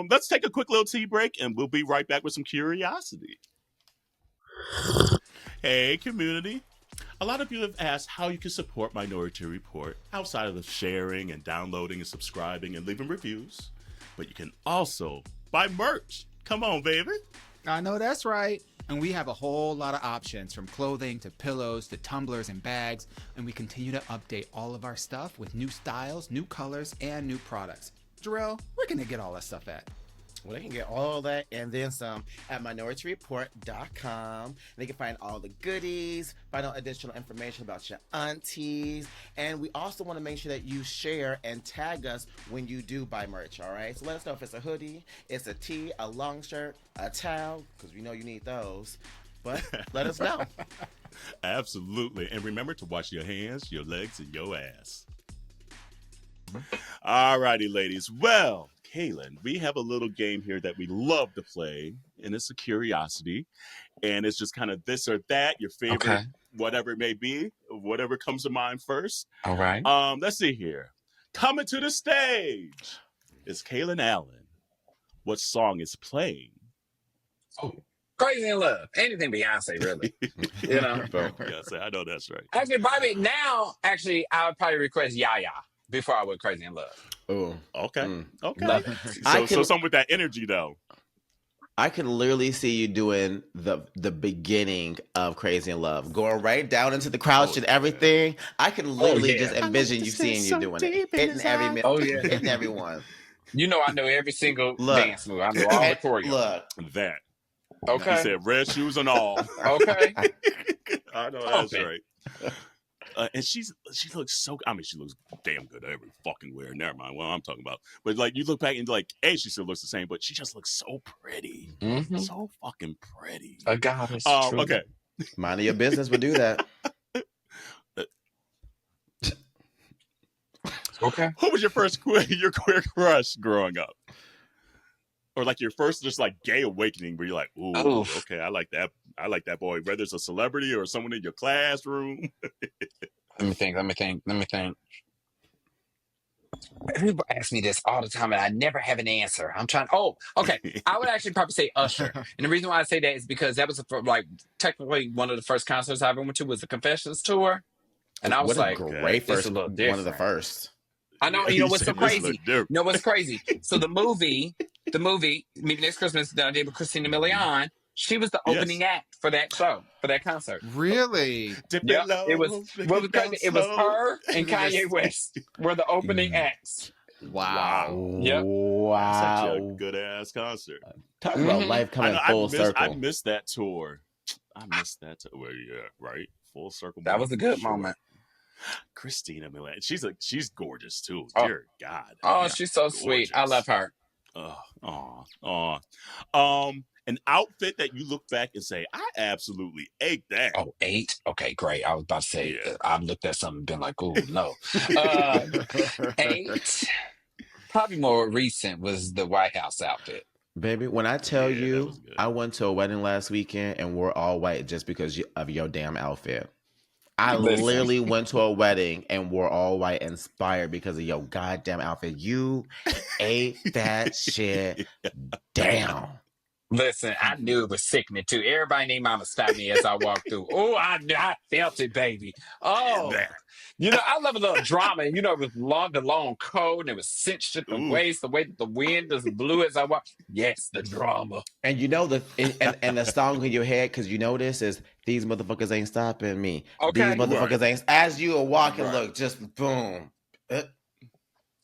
Let's take a quick little tea break, and we'll be right back with some curiosity. Hey, community. A lot of you have asked how you can support Minority Report outside of the sharing and downloading and subscribing and leaving reviews. But you can also buy merch. Come on, baby. I know that's right. And we have a whole lot of options, from clothing to pillows to tumblers and bags. And we continue to update all of our stuff with new styles, new colors, and new products. Jarrell, where can they get all that stuff at? Well, they can get all that and then some at MinorityReport.com. They can find all the goodies, find out additional information about your aunties. And we also want to make sure that you share and tag us when you do buy merch, all right? So let us know if it's a hoodie, it's a tee, a long shirt, a towel, because we know you need those. But let us know. Absolutely. And remember to wash your hands, your legs, and your ass. All righty, ladies. Well, Kalen, we have a little game here that we love to play, and it's a curiosity, and it's just kind of this or that, your favorite, whatever it may be, whatever comes to mind first. All right. Let's see here. Coming to the stage is Kalen Allen. What song is playing? Oh, Crazy in Love. Anything Beyonce, really. Beyonce, I know that's right. Actually, Bobby, now, I would probably request Yaya before I would Crazy in Love. Oh, okay. Okay. So something with that energy, though. I can literally see you doing the beginning of Crazy in Love, going right down into the crouch and everything. I can literally just envision you seeing you doing it, hitting every minute, hitting everyone. I know every single dance move. I know all the choreo. Look, that. Okay. He said red shoes and all. Okay. I know that's right. And she looks so. I mean, she looks damn good every fucking where. Never mind what I'm talking about. But you look back and she still looks the same, but she just looks so pretty, so fucking pretty. A goddess. Okay. Mind your business, but do that. Okay. Who was your queer crush growing up? Or your first just gay awakening where you're like, ooh, okay, I like that boy, whether it's a celebrity or someone in your classroom. Let me think. People ask me this all the time and I never have an answer. Okay. I would actually probably say Usher. And the reason why I say that is because that was technically one of the first concerts I ever went to was the Confessions tour. And I was great first, one of the first. I know, what's so crazy? What's crazy? So the movie, Maybe Next Christmas that I did with Christina Milian, she was the opening act for that show, for that concert. Really? Yep. It was crazy. It was her and Kanye West were the opening acts. Wow. Yep. Wow. Such a good ass concert. Talk about life coming full circle. I missed that tour. Well, yeah, right. Full circle. That was a good moment. Christina Milan. She's gorgeous too. Oh, Dear God. oh, she's so sweet. I love her. An outfit that you look back and say, I absolutely ate that. Oh, 8? Okay, great. I was about to say, Yeah. I looked at something and been like, oh, no. 8, probably more recent, was the White House outfit. Baby, when I tell Yeah, that you, was good. I went to a wedding last weekend and wore all white just because of your damn outfit. I Listen. literally went to a wedding and wore all white inspired because of your goddamn outfit. You ate that shit down. Listen, I knew it was sickening too. Everybody named Mama stopped me as I walked through. Oh, I felt it, baby. Oh, you know, I love a little drama. And, you know, it was the long coat and it was cinched at the waist, the way that the wind just blew as I walked. Yes, the drama. And you know and the song in your head, because you know this is these motherfuckers ain't stopping me. Okay. These motherfuckers ain't. As you are walking, look, just boom.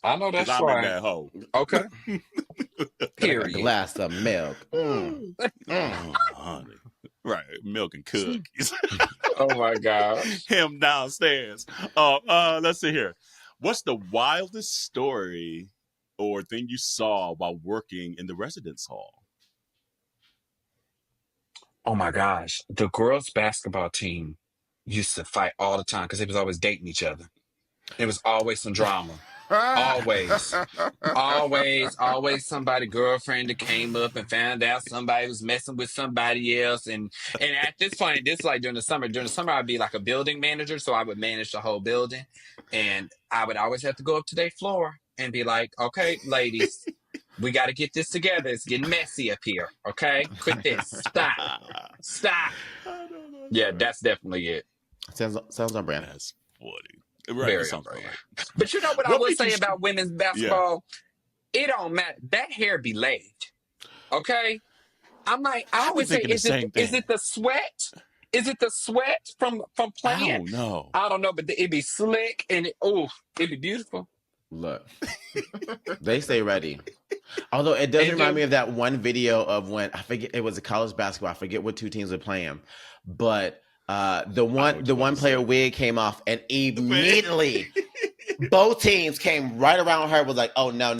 I know that's I'm right. in that hole. Okay. Period. A glass of milk. Oh, honey. Right, milk and cookies. Oh my God. Him downstairs. Let's see here. What's the wildest story or thing you saw while working in the residence hall? Oh my gosh. The girls' basketball team used to fight all the time because they was always dating each other. There was always some drama. Always. Always somebody, girlfriend that came up and found out somebody was messing with somebody else. And at this point, this is like during the summer. During the summer, I'd be like a building manager. So I would manage the whole building. And I would always have to go up to their floor and be like, okay, ladies, we got to get this together. It's getting messy up here. Okay? Quit this. Stop. Yeah, that's definitely it. Sounds on brand. That's funny. Right, Very on brand. But you know what I will say about women's basketball? Yeah. It don't matter. That hair be laid. Okay? I'm like, I always say, is it the sweat? Is it the sweat from playing? I don't know. I don't know, but it be slick and it be beautiful. Look, they stay ready. Although it does remind me of that one video of when, I forget, it was a college basketball. I forget what two teams were playing, but the one player wig came off and immediately both teams came right around her, was like, oh no,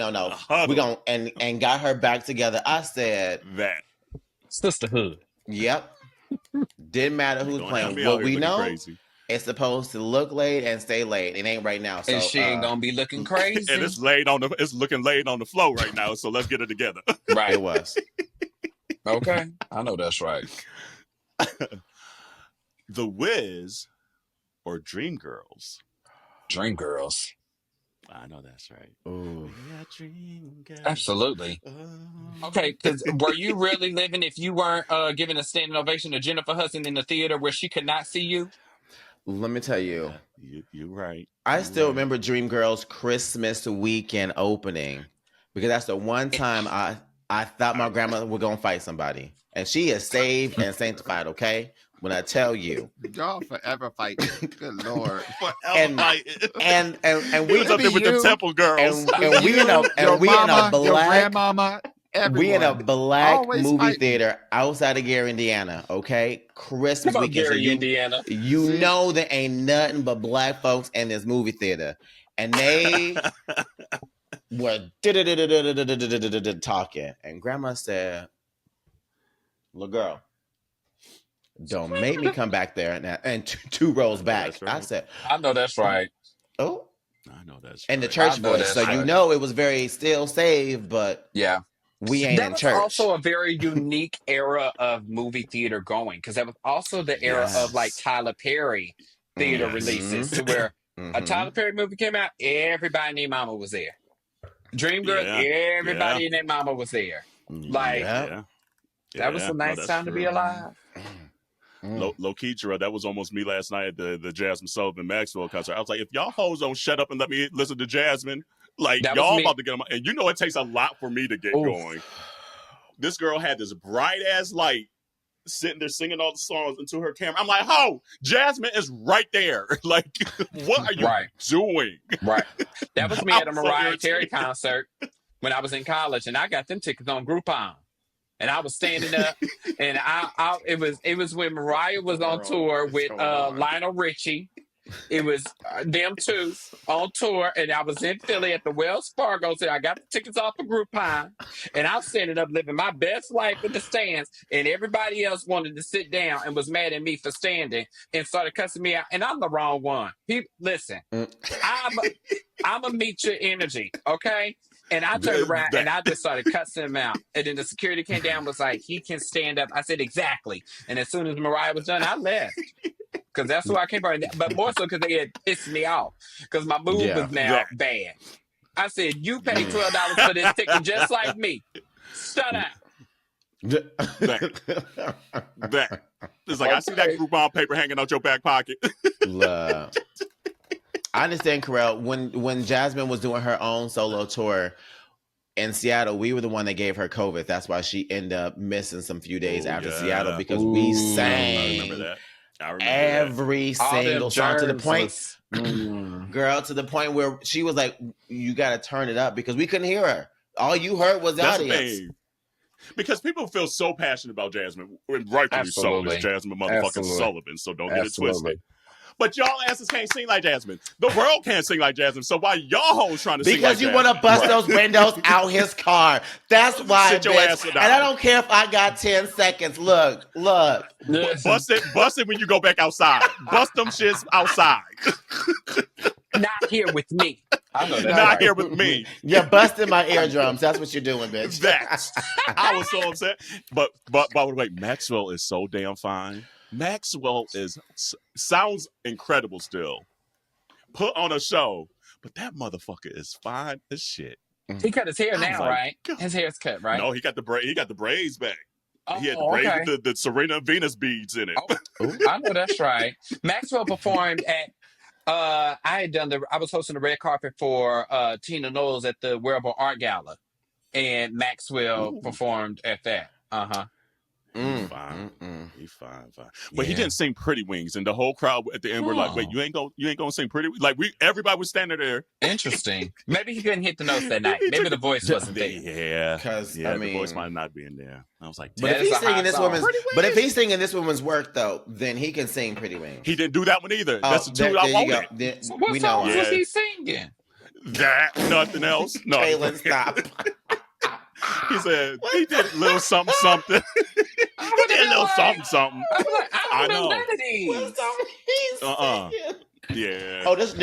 we gonna and got her back together. I said that sisterhood. Yep. Didn't matter who's playing. What we know, it's supposed to look laid and stay laid. It ain't right now. So and she ain't gonna be looking crazy. And it's looking laid on the floor right now. So let's get it together. Right. It was. Okay. I know that's right. The Wiz or Dreamgirls? Dreamgirls. I know that's right. Ooh. Absolutely. Okay, because were you really living if you weren't giving a standing ovation to Jennifer Hudson in the theater where she could not see you? Let me tell you. You're right. I still remember Dreamgirls Christmas weekend opening because that's the one time I thought my grandmother was going to fight somebody. And she is saved and sanctified, okay? When I tell you, y'all forever fight. Good Lord, and we was up there with the Temple Girls, and we in a black movie fighting. theater outside of Gary, Indiana. Okay, Christmas weekend. Gary, Indiana. You know there ain't nothing but black folks in this movie theater, and they were talking, and Grandma said, "Little girl, don't make me come back there and two rows back." Right. I said, I know that's right. Oh, I know that's right. And the church voice. So right. You know it was very still saved, but yeah, we ain't in church. That was also a very unique era of movie theater going, because that was also the era of like Tyler Perry theater releases, to where a Tyler Perry movie came out, everybody named Mama was there. Dreamgirls, everybody named Mama was there. Like that was a nice time to be alive. Low key, Jarrell, that was almost me last night at the Jasmine Sullivan Maxwell concert. I was like, if y'all hoes don't shut up and let me listen to Jasmine, like y'all about to get on my, and you know it takes a lot for me to get going. This girl had this bright ass light sitting there singing all the songs into her camera. I'm like, ho, Jasmine is right there. Like, what are you doing? Right. That was me at a Mariah Carey concert when I was in college, and I got them tickets on Groupon. And I was standing up, and it was when Mariah was on tour with Lionel Richie, It was them two on tour, and I was in Philly at the Wells Fargo. So I got the tickets off of Groupon, and I'm standing up living my best life in the stands, and everybody else wanted to sit down and was mad at me for standing and started cussing me out. And I'm the wrong one. Listen, I'm gonna meet your energy, okay? And I turned around and I just started cussing him out. And then the security came down and was like, he can stand up. I said, exactly. And as soon as Mariah was done, I left. Because that's who I came from. But more so because they had pissed me off. Because my mood was now bad. I said, you paid $12 for this ticket just like me. Shut up. That. It's like, I see that Groupon paper hanging out your back pocket. I understand, Carell. When Jasmine was doing her own solo tour in Seattle, we were the one that gave her COVID. That's why she ended up missing some few days after Seattle, because we sang I remember that. every single song to the point, girl, to the point where she was like, you got to turn it up, because we couldn't hear her. All you heard was the audience. Because people feel so passionate about Jasmine, and rightfully so. It's Jasmine motherfucking Sullivan, so don't get it twisted. But y'all asses can't sing like Jasmine. The world can't sing like Jasmine. So why y'all hoes trying to sing like Jasmine? Because you want to bust those windows out his car. That's why, Sit your ass down. And I don't care if I got 10 seconds. Look. Bust it when you go back outside. Bust them shits outside. Not here with me. I know that. Not here with me. You're busting my eardrums. That's what you're doing, bitch. I was so upset. But by the way, Maxwell is so damn fine. Maxwell sounds incredible still. Put on a show, but that motherfucker is fine as shit. He cut his hair now, right? His hair's cut, right? No, he got the braids back. He had the braids with the Serena Venus beads in it. I know that's right. Maxwell performed at I was hosting the red carpet for Tina Knowles at the Wearable Art Gala, and Maxwell performed at that. He's fine. He's fine. But he didn't sing Pretty Wings, and the whole crowd at the end were like, "Wait, you ain't gonna sing Pretty Wings?" Like everybody was standing there. Interesting. Maybe he couldn't hit the notes that night. Maybe the voice wasn't there. Yeah, because the voice might not be in there. I was like, but if he's singing this woman's work though, then he can sing Pretty Wings. He didn't do that one either. That's the two I wanted. So what song was he singing? That nothing else. No, Kalen, stop. He said he did a little something. He did a little something. I know. Yeah. Oh, this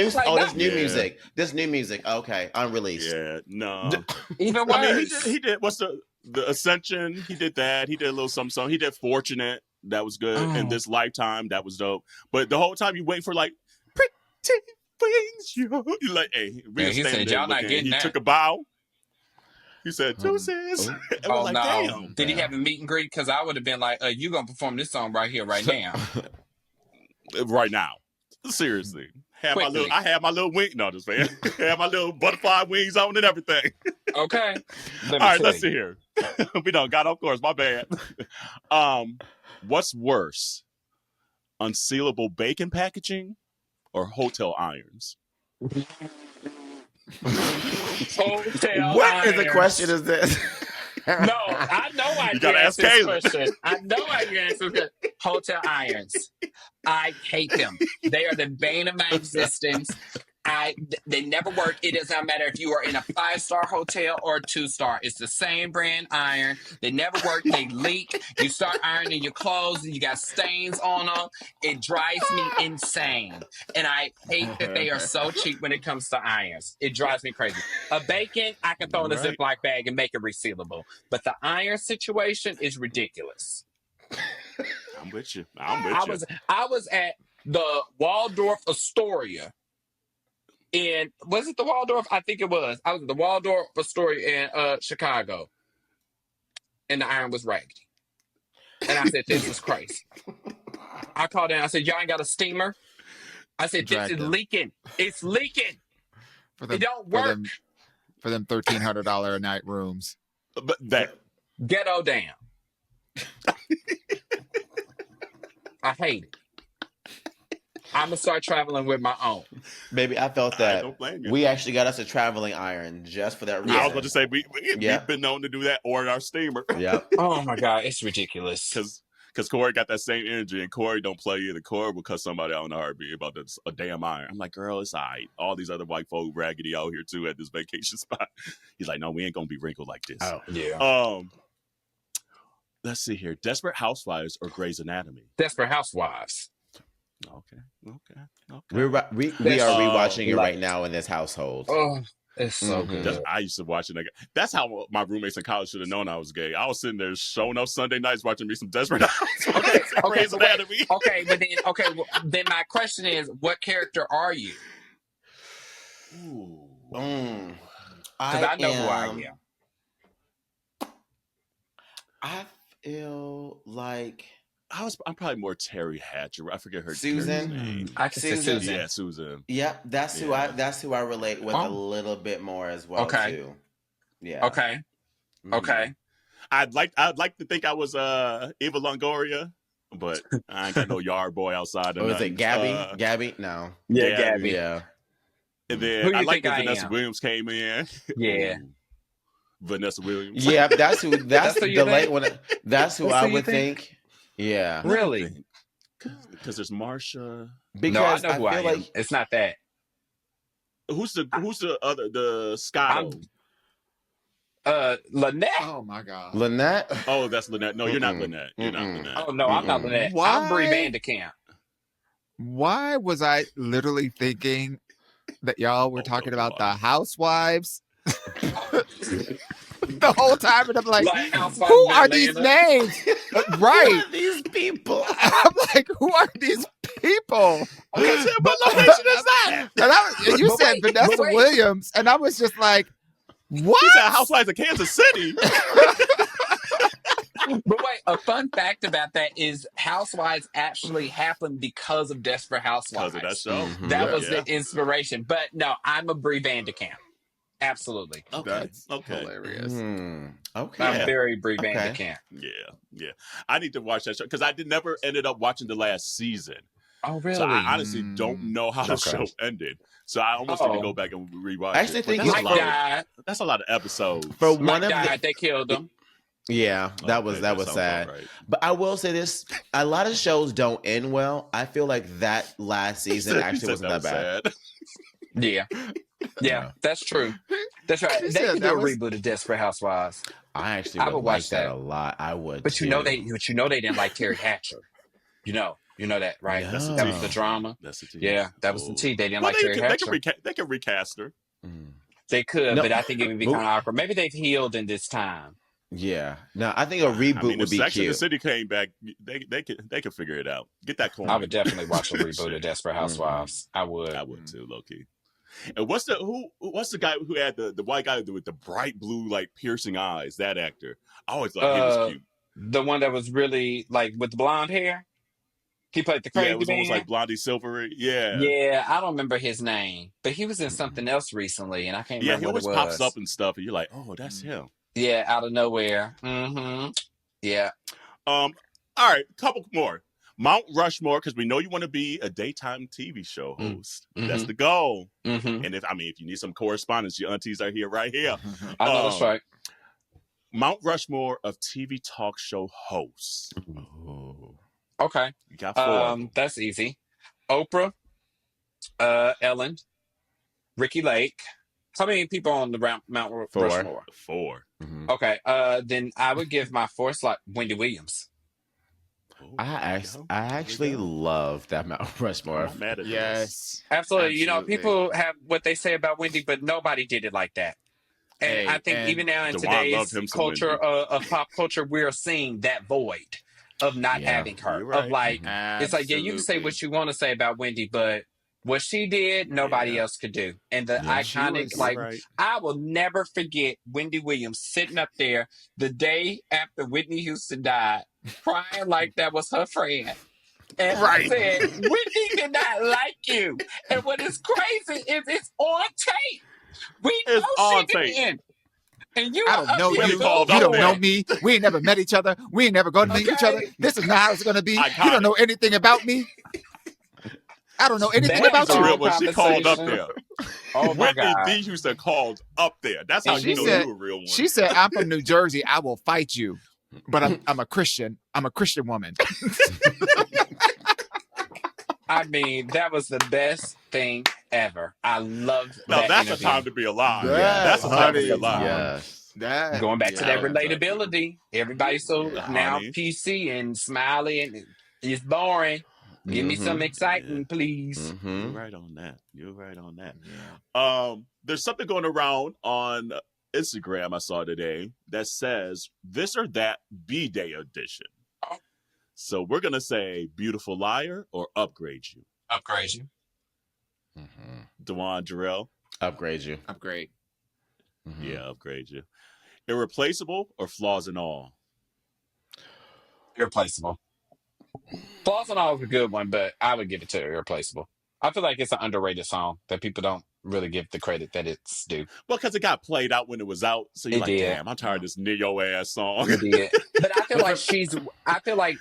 new music. This new music. Okay, unreleased. Yeah. No. Even worse. I mean, he did. What's the Ascension? He did that. He did a little something. He did Fortunate. That was good. And This Lifetime. That was dope. But the whole time you wait for like Pretty Wings. You're like, hey, he said, y'all not getting that. He took a bow. He said, deuces. And we're like, damn. Did he have a meet and greet? Because I would have been like, you going to perform this song right here, right now. Right now. Seriously. I had my little wing. No, just saying. Had my little butterfly wings on and everything. Okay. All right, let's see here. We done got off course. My bad. What's worse? Unsealable bacon packaging or hotel irons? What is the question is this? No, I know I can answer this question. I know I can answer this. Hotel irons. I hate them. They are the bane of my existence. They never work. It does not matter if you are in a 5-star hotel or a 2-star. It's the same brand iron. They never work. They leak. You start ironing your clothes and you got stains on them. It drives me insane. And I hate that they are so cheap when it comes to irons. It drives me crazy. A bacon, I can throw in a Ziploc bag and make it resealable. But the iron situation is ridiculous. I'm with you. I was at the Waldorf Astoria. And was it the Waldorf? I think it was. I was at the Waldorf Astoria in Chicago. And the iron was raggedy. And I said, this is crazy. I called in. I said, y'all ain't got a steamer? I said, this is leaking. It's leaking. It don't work. For them $1,300 a night rooms. But that ghetto damn. I hate it. I'm going to start traveling with my own. Baby, I felt that. Don't blame you. We actually got us a traveling iron just for that reason. I was going to say, we've been known to do that or our steamer. Yeah. Oh, my God. It's ridiculous. because Corey got that same energy, and Corey don't play either. Corey will cut somebody out in a heartbeat about a damn iron. I'm like, girl, it's all right. All these other white folk raggedy out here too at this vacation spot. He's like, no, we ain't gonna be wrinkled like this. Oh Yeah. Let's see here. Desperate Housewives or Grey's Anatomy? Desperate Housewives. Okay. we are rewatching it right now in this household. Oh, it's so good. I used to watch it. That's how my roommates in college should have known I was gay. I was sitting there showing up Sunday nights watching me some Desperate Housewives. Grey's Anatomy. Then my question is, what character are you? Because I know who I am. I feel like I'm probably more Terry Hatcher. I forget her Susan. name. I can say Susan. Yeah, Susan. Yep, that's who I relate with a little bit more as well too. Yeah. Okay. Okay. I'd like to think I was Eva Longoria, but I ain't got no yard boy outside. Or is it Gabby? Gabby? No. Yeah, Gabby. Yeah. And then I like that Vanessa Williams came in. Yeah. Vanessa Williams. Yeah, that's who. That's who the you late think? one. That's who I would think. Yeah. Really? Because there's Marsha. Because no, I know who I feel am. like It's not that. Who's the other Scotto? Lynette. Oh my God. Lynette. Oh, that's Lynette. No, you're not Lynette. You're not Lynette. Oh no, I'm not Lynette. I'm Brie Vanderkamp. Why was I literally thinking that y'all were talking about the housewives the whole time? And I'm like who are these names? Right. These people. I'm like, who are these people? Okay, what location is that? And you said Vanessa Williams, and I was just like, what? You said Housewives of Kansas City. But wait, a fun fact about that is Housewives actually happened because of Desperate Housewives. Because of that show. That was the inspiration. But no, I'm a Brie Vanderkamp. Absolutely. Okay. That's okay. hilarious. Okay. I'm very Brie Vanderkamp. Yeah. I need to watch that show because I never ended up watching the last season. Oh, really? So I honestly don't know how the show ended. So I almost need to go back and rewatch it. I actually think Mike died. That's a lot of episodes. For Mike one of died. They killed him. Yeah, that was sad. Right. But I will say this: a lot of shows don't end well. I feel like that last season actually wasn't that bad. Yeah, that's true. That's right. They could do a reboot of Desperate Housewives. I would watch that a lot. I would, but you know they didn't like Terry Hatcher. You know that, right? No. That was the drama. That's the tea. Yeah, that was the tea. They didn't like Terry Hatcher. They can recast her. They could, but I think it would be kind of awkward. Maybe they've healed in this time. Yeah. No, I think a reboot would be Sex cute. and the City came back. They could figure it out. Get that coin. I would definitely watch a reboot of Desperate Housewives. I would too, low key. And what's the guy who had the white guy with the bright blue like piercing eyes? That actor. I always thought he was cute. The one that was really like with the blonde hair. He played the crazy man. It was almost like Blondie Silvery. Yeah. Yeah, I don't remember his name, but he was in something else recently, and I can't remember what it was. He always pops up and stuff, and you're like, oh, that's him. Yeah, out of nowhere. Yeah. All right, a couple more. Mount Rushmore, because we know you want to be a daytime TV show host. That's the goal. And if you need some correspondence, your aunties are here right here. I know that's right. Mount Rushmore of TV talk show hosts. Okay. You got 4. That's easy. Oprah, Ellen, Ricky Lake. How many people on the Mount Rushmore? 4. Okay. Then I would give my 4th slot Wendy Williams. I actually love that Mount Rushmore. I'm mad at Yes. Absolutely. You know, people have what they say about Wendy, but nobody did it like that. And I think even now in today's culture of pop culture, we're seeing that void of not having her. Right. Of like, it's like, you can say what you want to say about Wendy, but what she did, nobody else could do. And the iconic, I will never forget Wendy Williams sitting up there the day after Whitney Houston died, crying like that was her friend. And I said, Whitney did not like you. And what is crazy is it's on tape. We know she didn't. And you I don't know you. You don't know me. We ain't never met each other. We ain't never going to meet each other. This is not how it's going to be. You don't know anything about me. I don't know anything about you. Real one. She called up there. Oh my God. Whitney D. Houston called up there. That's how you know you a real one. She said, I'm from New Jersey. I will fight you. but I'm a Christian. I'm a Christian woman. I mean, that was the best thing ever. I loved Now that that's interview. a time to be alive. Yes, That's a time to be honey. alive. Yes. Going back to that Yeah. relatability, everybody's so Yeah, now honey. PC and smiley and it's boring. Give me some excitement, please. You're right on that. You're right on that. There's something going around on Instagram I saw today that says this or that B-Day edition. So we're gonna say beautiful liar or upgrade you. Upgrade you. Dewan Jarrell. Upgrade you. Upgrade. Yeah, upgrade you. Irreplaceable or flaws and all? Irreplaceable. Flaws and all is a good one, but I would give it to Irreplaceable. I feel like it's an underrated song that people don't really give the credit that it's due. Well, because it got played out when it was out, so you're damn, I'm tired of this Neo ass song. It did. But I feel like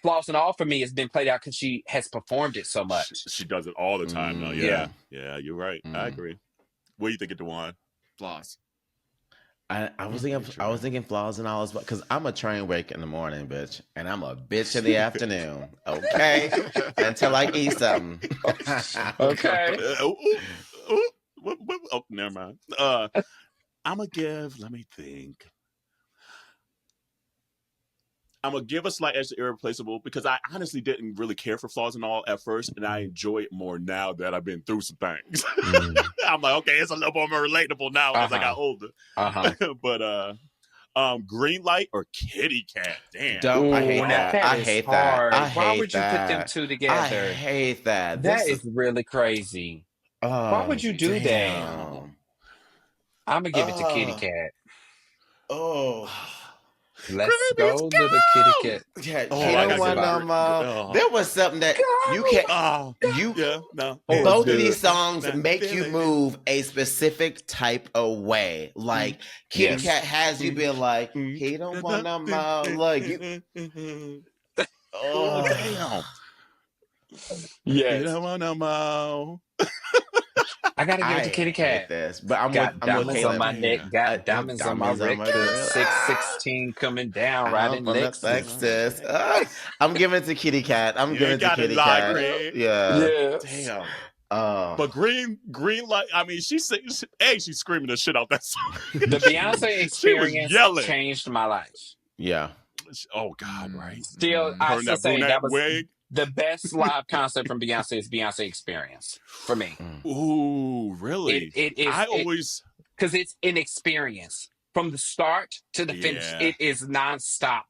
Flaws and All for me has been played out because she has performed it so much. She does it all the time though. Yeah, you're right. I agree. What do you think of Dewan? Flaws. I was thinking flaws and all as well, because I'm a train wreck in the morning, bitch, and I'm a bitch in the afternoon. Okay, until I eat something. Okay. Oh, never mind. I'm gonna give. Let me think. I'm gonna give a slight edge to Irreplaceable because I honestly didn't really care for Flaws and All at first, and I enjoy it more now that I've been through some things. I'm like, okay, it's a little more relatable now as I got older. But Green Light or Kitty Cat? Damn. I hate that. I hate that. Why would you put them two together? I hate that. That is really crazy. Why would you do that? I'm gonna give it to Kitty Cat. Let's go, little kitty cat. Yeah, there was something that you can't. Both of these songs make you move a specific type of way. Like Kitty Cat has you being like, he don't want no more. Like you. Oh damn. Yes. You don't want no more. I gotta give it to Kitty Cat. But I'm diamonds on my neck, got diamonds on my wrist. 616 coming down, riding Lexus. I'm giving it to Kitty Cat. I'm giving it to Kitty Cat. Yeah. Damn. But green light. I mean, she's screaming the shit out that song. The Beyonce experience changed my life. Yeah. Oh God, right. Still, I still say that was wig. The best live concert from Beyonce is Beyonce Experience for me. Ooh, really? It is because it's an experience from the start to the finish. It is nonstop.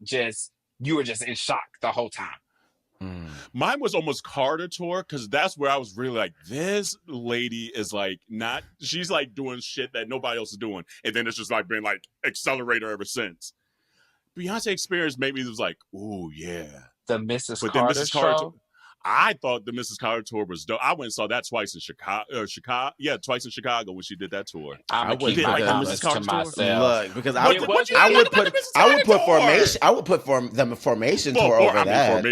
You were just in shock the whole time. Mine was almost Carter Tour because that's where I was really like, this lady is like she's like doing shit that nobody else is doing, and then it's just like been like accelerator ever since. Beyonce Experience made me was like, ooh yeah. The Mrs. Carter show. I thought the Mrs. Carter tour was dope. I went and saw that twice in Chicago. Twice in Chicago when she did that tour. I would keep like the Mrs. Carter to myself. Look, because I would put the formation tour over that.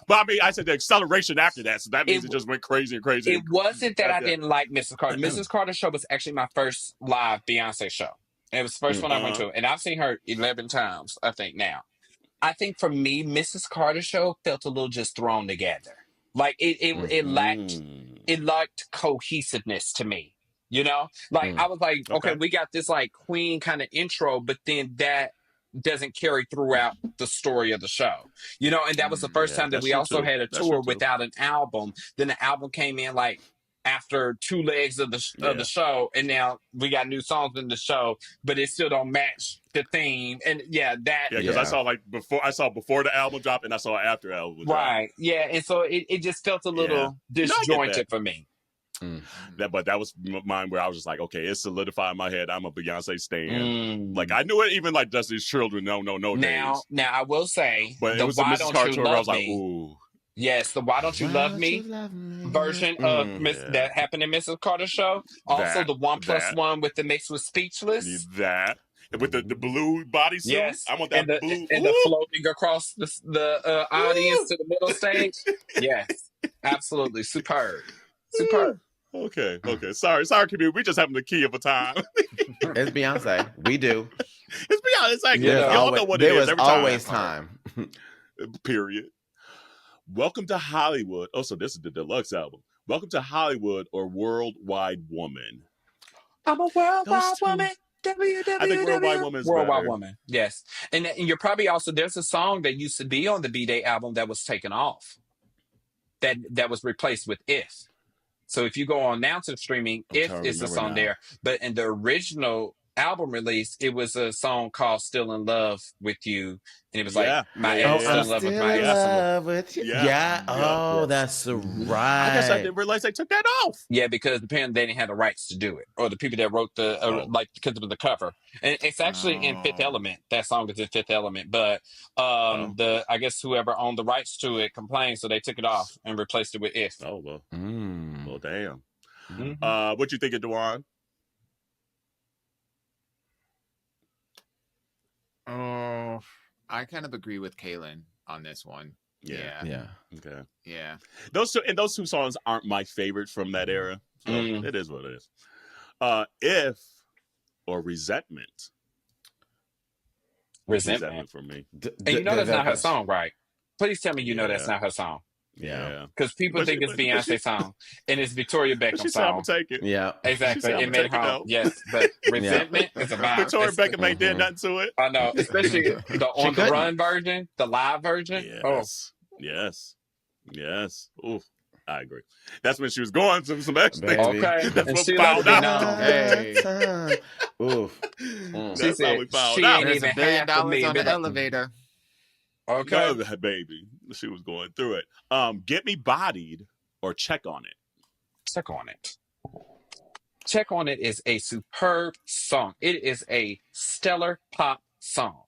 But I mean, I said the acceleration after that, so that means it just went crazy and crazy. It wasn't that I didn't like Mrs. Carter. Mrs. Carter show was actually my first live Beyonce show. It was the first one I went to, and I've seen her 11 times, I think now. I think for me, Mrs. Carter show felt a little just thrown together. Like it lacked cohesiveness to me. You know? Like I was like, okay, we got this like Queen kind of intro, but then that doesn't carry throughout the story of the show. You know, and that was the first time that we also had a tour without an album. Then the album came in like after 2 legs of the show, and now we got new songs in the show, but it still don't match the theme. And because I saw before the album dropped and I saw after the album dropped. Right. Yeah, and so it just felt a little disjointed for me. But that was mine where I was just like, okay, it's solidified in my head. I'm a Beyonce stan. Like I knew it even like Destiny's Children. No days. Now I will say, but it was the Mrs. Carter tour where I was like, ooh. Yes, the Why Don't You Love Me version of that happened in Mrs. Carter's show. Also, the 1+1 with the mix with Speechless. That. With the blue bodysuit. Yes. I want that blue. And the floating across the audience to the middle stage. Yes. Absolutely. Superb. Okay. Sorry, community. We just having the key of a time. It's Beyonce. We do. It's Beyonce. It's like, Yeah, y'all know what it there is was every always time. time. Period. Welcome to Hollywood. Oh, so this is the deluxe album. Welcome to Hollywood or Worldwide Woman. I'm a worldwide woman. I think Worldwide Woman is Worldwide better. Woman. Yes. And you're probably also, there's a song that used to be on the B-Day album that was taken off. That was replaced with If. So if you go on now to streaming, If is the song there. But in the original album release, it was a song called Still in Love with You. And it was like, my ex still in love with my ex. Love with you. Yeah. Oh, that's right. I guess I didn't realize they took that off. Yeah, because apparently they didn't have the rights to do it. Or the people that wrote because it was the cover. And it's actually in Fifth Element. That song is in Fifth Element. But I guess whoever owned the rights to it complained, so they took it off and replaced it with If. Oh, well. Well, damn. Mm-hmm. What you think of Dewan? Oh, I kind of agree with Kalen on this one. Yeah. Okay. Yeah. Those two songs aren't my favorite from that era. So it is what it is. If or Resentment. Resentment for me. And you know that's not her song, right? Please tell me you know that's not her song. Yeah. Because people think it's Beyonce's song. And it's Victoria Beckham's song. I'm gonna take it. Yeah. Exactly. It made her own. Yes. But Resentment is a vibe. Victoria Beckham ain't did nothing to it. I know. Especially the On the Run version, the live version. Yes. Oof. I agree. That's when she was going through some extra. Okay. That's and what she found out. Hey. Oof. She said we found she out. ain't There's even $1 billion half a million on the dollars. elevator. Okay. No, baby. She was going through it. Get Me Bodied or Check on It. Check on It. Check on It is a superb song. It is a stellar pop song.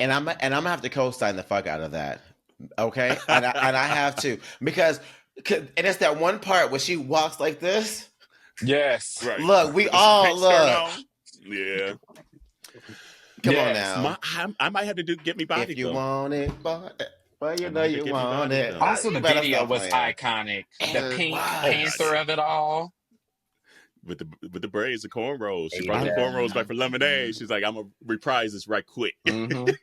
And I'm gonna have to co-sign the fuck out of that. Okay? And I have to. Because and it's that one part where she walks like this. Yes. Right. Look, we all look. Yeah. Come on now. I might have to do Get Me Bodied. If you want it, well, you know you want it. Also, the video was playing. iconic. The Pink Panther of it all. With the braids, the cornrows. She Yeah. brought the cornrows back for Lemonade. She's like, I'm gonna reprise this right quick. Dewan,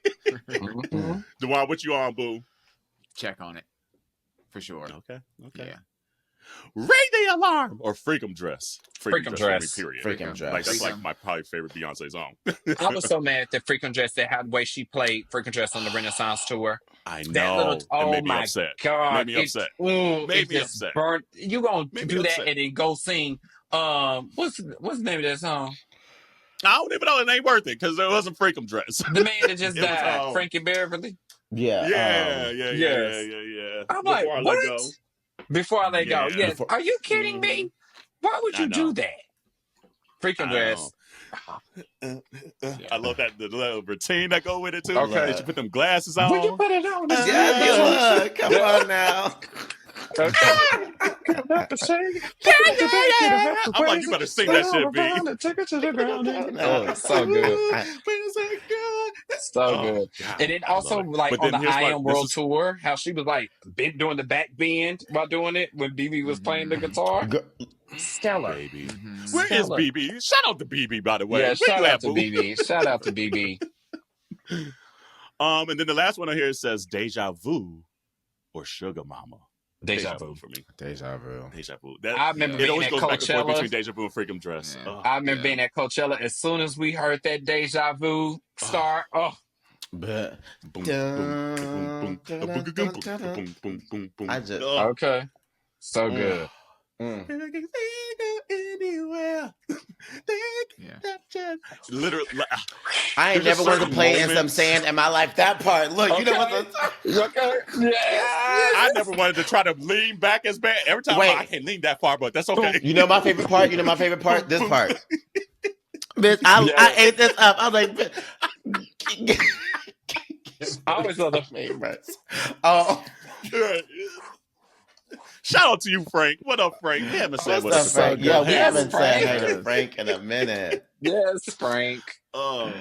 what you on, boo? Check on it. For sure. Okay. Yeah. Ring the Alarm or Freakum Dress. Freakum Dress. Period. Freakum Dress. Like that's like my probably favorite Beyonce song. I was so mad that Freakum Dress, that how the way she played Freakum Dress on the Renaissance tour. I know. That little, it made me my upset. God. Made me upset. Made me upset. Burnt. You gonna do that upset. and then go sing what's the name of that song? I don't even know. It ain't worth it because it wasn't Freakum Dress. The man that just It was, died, Frankie Beverly. Yeah. Yeah. I'm like, Before I what? let go. Before I let go. Yeah. Yes. Are you kidding me? Why would you do that? Freaking Dress. I love that the little routine that go with it too. Okay. Did you put them glasses on? Would you put it on? Come on now. Okay. I'm like, you better sing that shit, B. Take it to the ground. Oh, so good. So good. God, And then also, like, but on then the I here's Am World tour, how she was, like, doing the back bend while doing it when BB was playing the guitar. Stellar. Baby. Mm-hmm. Where is BB? Shout out to BB, by the way. Yeah, Where shout you out at, to boo? BB. Shout out to BB. And then the last one on here says Deja Vu or Sugar Mama. Deja Vu for me. Deja vu. Deja Vu. I remember it being always at goes back and forth Coachella. between Deja Vu and Freakum Dress. Yeah. Oh, I remember being at Coachella. As soon as we heard that Deja Vu start, But boom, boom, boom, boom, boom, boom, boom, boom, boom, boom. I just okay. So good. Anywhere. Literally, I ain't there's never a wanted to certain play in moment- some sand in my life. That part. Look, you know what Okay. Yes. I never wanted to try to lean back as bad. Every time Wait. I can't lean that far, but that's okay. You know my favorite part? This part. Bitch, I ate this up. I was like, bitch. I always love the favorites. Oh. Shout out to you, Frank. What up, Frank? We haven't said What's up, what's Frank? Yeah, we Yes, haven't said Frank. hey to Frank in a minute. Yes, Frank. Okay,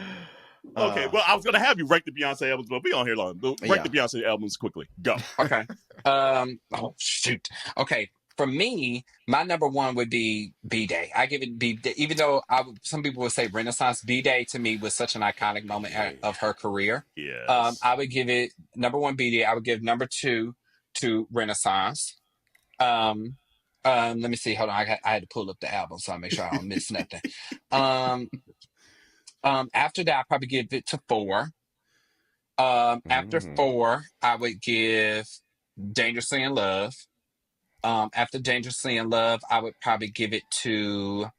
well, I was gonna have you rank the Beyonce albums, but we on here long. Rank the Beyonce albums quickly. Go. Okay. Oh shoot. Okay. for me, my number one would be B-Day. I give it B-Day, even though some people would say Renaissance. B-Day to me was such an iconic moment of her career. Yes. I would give it number one B-Day. I would give number two to Renaissance. Let me see. Hold on. I had to pull up the album so I make sure I don't miss nothing. After that, I probably give it to 4. After 4, I would give Dangerously in Love. After Dangerously in Love, I would probably give it to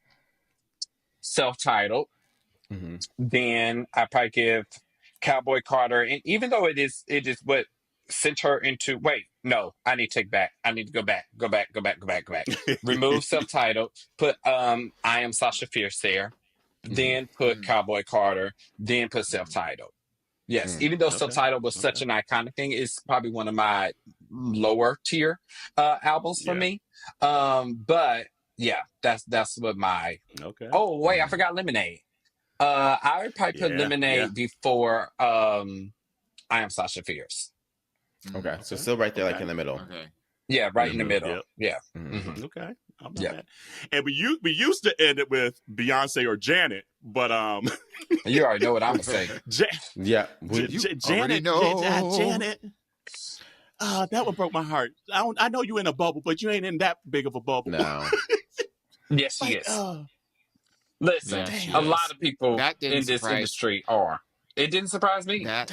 Self-Titled. Then I probably give Cowboy Carter, and even though it is what sent her into. Wait, no, I need to take back. I need to go back. Remove Self-Titled. Put I Am Sasha Fierce there. Then put Cowboy Carter. Then put Self-Titled. Yes, even though Self-Titled was such an iconic thing, it's probably one of my lower tier albums for me. But yeah, that's what my. Okay. Oh wait, I forgot Lemonade. I would probably put Lemonade before I Am Sasha Fierce. Okay, so still right there, like in the middle. Okay. Yeah, right in the middle. Yep. Yeah. Okay. And we used to end it with Beyonce or Janet, but you already know what I'm gonna say. Janet. That one broke my heart. I know you in a bubble, but you ain't in that big of a bubble. No. Yes, she is. Listen, a lot of people in this industry are. It didn't surprise me. That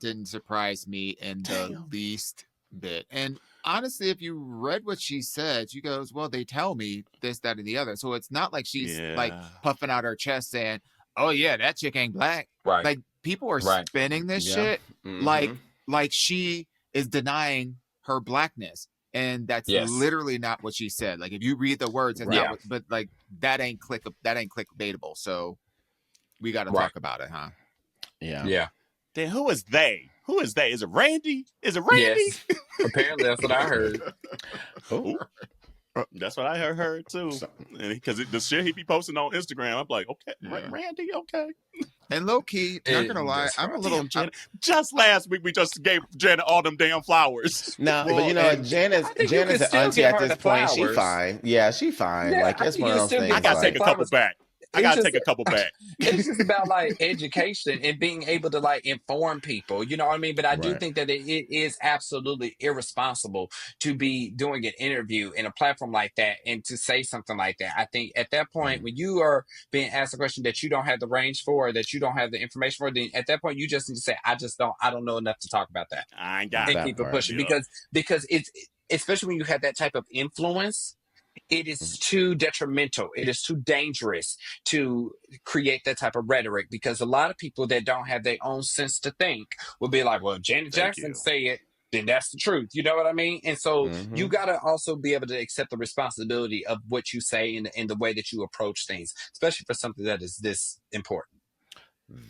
didn't surprise me in the least bit. And honestly, if you read what she said, she goes, well, they tell me this, that, and the other. So it's not like she's like puffing out her chest saying, oh yeah, that chick ain't black. Right. Like people are spinning this shit like she is denying her blackness. And that's literally not what she said. Like if you read the words, and but like that ain't clickbaitable. So we got to talk about it, huh? Yeah. Then who is they? Who is they? Is it Randy? Yes. Apparently, that's what I heard. That's what I heard too. Because the shit he be posting on Instagram, I'm like, okay, Randy, okay. And low key, not gonna lie, I'm a little. Just last week, we just gave Janet all them damn flowers. No, but you know, Janet's an auntie at this point. She fine. Yeah, she fine. Yeah, like it's one of those things. I gotta take a couple back. It's just about like education and being able to like inform people. You know what I mean? But I do think that it is absolutely irresponsible to be doing an interview in a platform like that and to say something like that. I think at that point, when you are being asked a question that you don't have the range for, or that you don't have the information for, then at that point you just need to say, I don't know enough to talk about that. I ain't got and keep it pushing because it's especially when you have that type of influence. It is too detrimental. It is too dangerous to create that type of rhetoric because a lot of people that don't have their own sense to think will be like, well, Janet Jackson say it, then that's the truth. You know what I mean? And so you got to also be able to accept the responsibility of what you say in the way that you approach things, especially for something that is this important.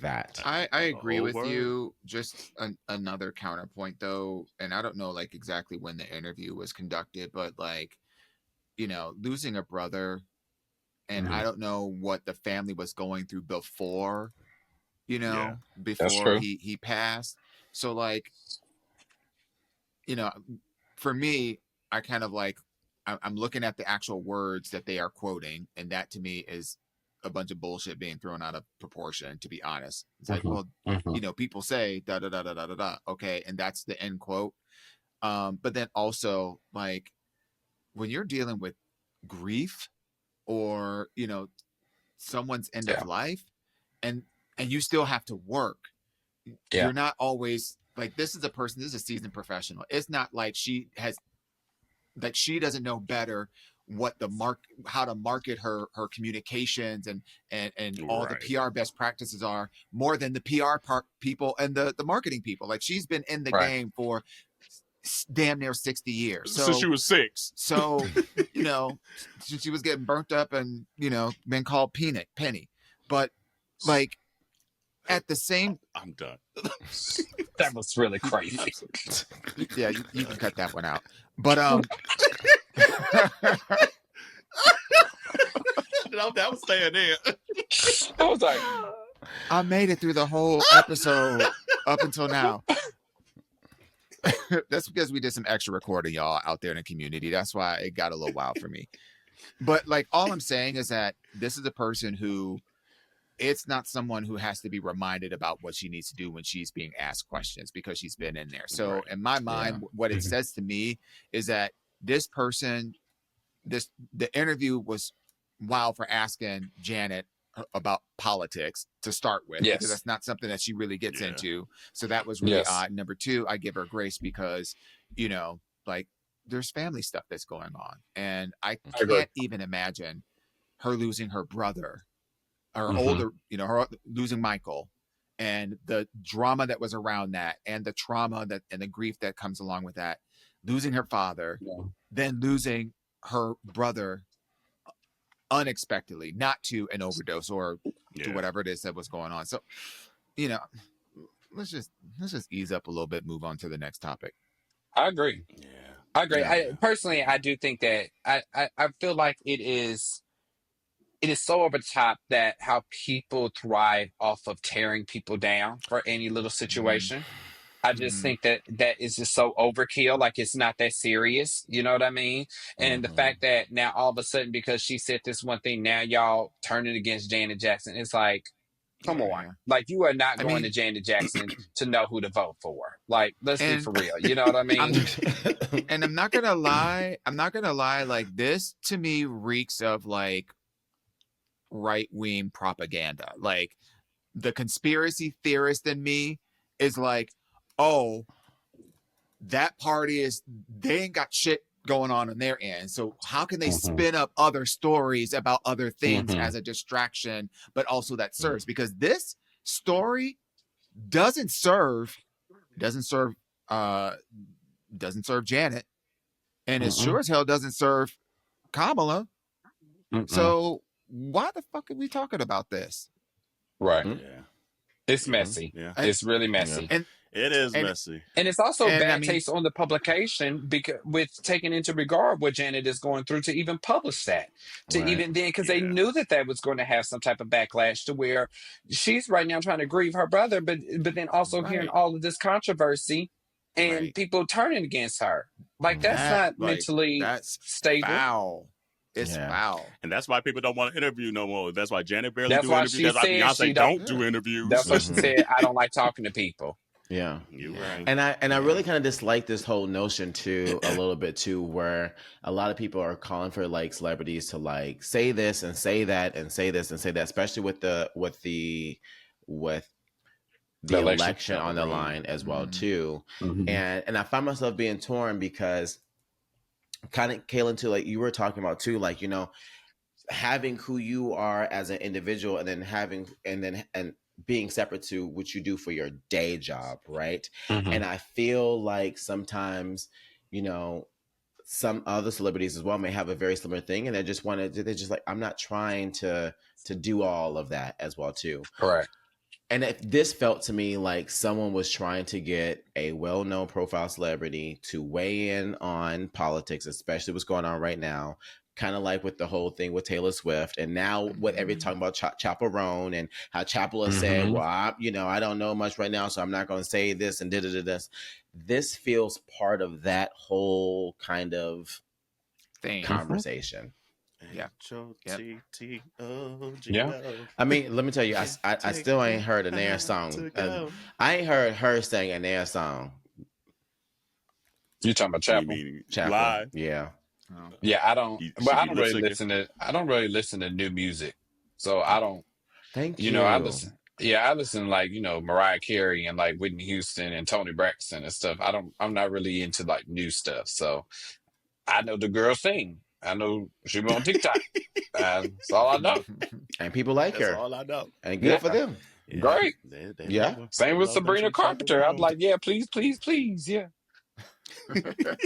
I agree with you. Just another counterpoint though, and I don't know like exactly when the interview was conducted, but like, you know, losing a brother, and I don't know what the family was going through before, you know, before he passed. So like, you know, for me, I kind of like, I'm looking at the actual words that they are quoting, and that to me is a bunch of bullshit being thrown out of proportion, to be honest. It's like, well, you know, people say da da da da da da da. Okay, and that's the end quote. But then also like, when you're dealing with grief or, you know, someone's end of life and you still have to work, you're not always like, this is a seasoned professional. It's not like she doesn't know better what how to market her communications and all the PR best practices are more than the PR people and the marketing people. Like she's been in the game for damn near 60 years. So since she was 6. So, you know, since she was getting burnt up and, you know, been called Penny. But like at the same, I'm done. That was really crazy. Yeah, you can cut that one out. But that was staying there. I was like, I made it through the whole episode up until now. That's because we did some extra recording, y'all, out there in the community. That's why it got a little wild for me. But like, all I'm saying is that this is a person who, it's not someone who has to be reminded about what she needs to do when she's being asked questions because she's been in there. So in my mind, what it says to me is that this person, the interview was wild for asking Janet about politics to start with, because that's not something that she really gets into. So that was really odd. Number two, I give her grace because, you know, like, there's family stuff that's going on, and I can't even imagine her losing her brother, her older, you know, her losing Michael, and the drama that was around that, and the trauma that, and the grief that comes along with that, losing her father, then losing her brother unexpectedly, not to an overdose or to whatever it is that was going on. So, you know, let's just ease up a little bit, move on to the next topic. I agree. I agree. Personally, I do think that I feel like it is so over the top that how people thrive off of tearing people down for any little situation. I just think that is just so overkill. Like, it's not that serious. You know what I mean? And the fact that now all of a sudden, because she said this one thing, now y'all turning against Janet Jackson. It's like, come on. Like, you are not going to Janet Jackson to know who to vote for. Like, let's be for real. You know what I mean? And I'm not going to lie. Like, this to me reeks of like right-wing propaganda. Like, the conspiracy theorist in me is like, oh, that party they ain't got shit going on their end. So how can they spin up other stories about other things as a distraction, but also that serves? Because this story doesn't serve Janet, and it sure as hell doesn't serve Kamala. So why the fuck are we talking about this? Right. It's messy. It's really messy. And it is messy. And it's also bad taste on the publication, because with taking into regard what Janet is going through to even publish that. Even then, because they knew that was going to have some type of backlash, to where she's right now trying to grieve her brother, but then also hearing all of this controversy and people turning against her. Like, that's not mentally stable. Foul. It's foul. And that's why people don't want to interview no more. That's why Janet barely do interviews. That's why Beyonce don't do interviews. That's what she said. I don't like talking to people. Yeah, you're right. And I really kind of dislike this whole notion too, a little bit too, where a lot of people are calling for like celebrities to like say this and say that and say this and say that, especially with the election on the line as well too. And I find myself being torn because, kind of, Kalen, too, like you were talking about too, like, you know, having who you are as an individual, and then being separate to what you do for your day job, right? And I feel like sometimes, you know, some other celebrities as well may have a very similar thing, and they're just like, I'm not trying to do all of that as well too. Correct. And if this felt to me like someone was trying to get a well-known profile celebrity to weigh in on politics, especially what's going on right now, kind of like with the whole thing with Taylor Swift, and now what every talking about Chaperone, and how Chapel has said, well, I don't know much right now, so I'm not going to say this and this. This feels part of that whole kind of conversation. Yeah. I mean, let me tell you, I still ain't heard a Nair song. I ain't heard her sing a Nair song. You talking about Chapel? Chapel. Yeah. Yeah, I don't. But I don't really listen to. I don't really listen to new music, so I don't. Thank you. You know, I listen. Yeah, I listen to, like, you know, Mariah Carey and like Whitney Houston and Toni Braxton and stuff. I'm not really into like new stuff. So I know the girl sing. I know she be on TikTok. That's all I know. And people like her. That's all I know. And good for them. Yeah. Great. Yeah. Same with Sabrina Carpenter. I'm like, yeah, please, please, please. Yeah.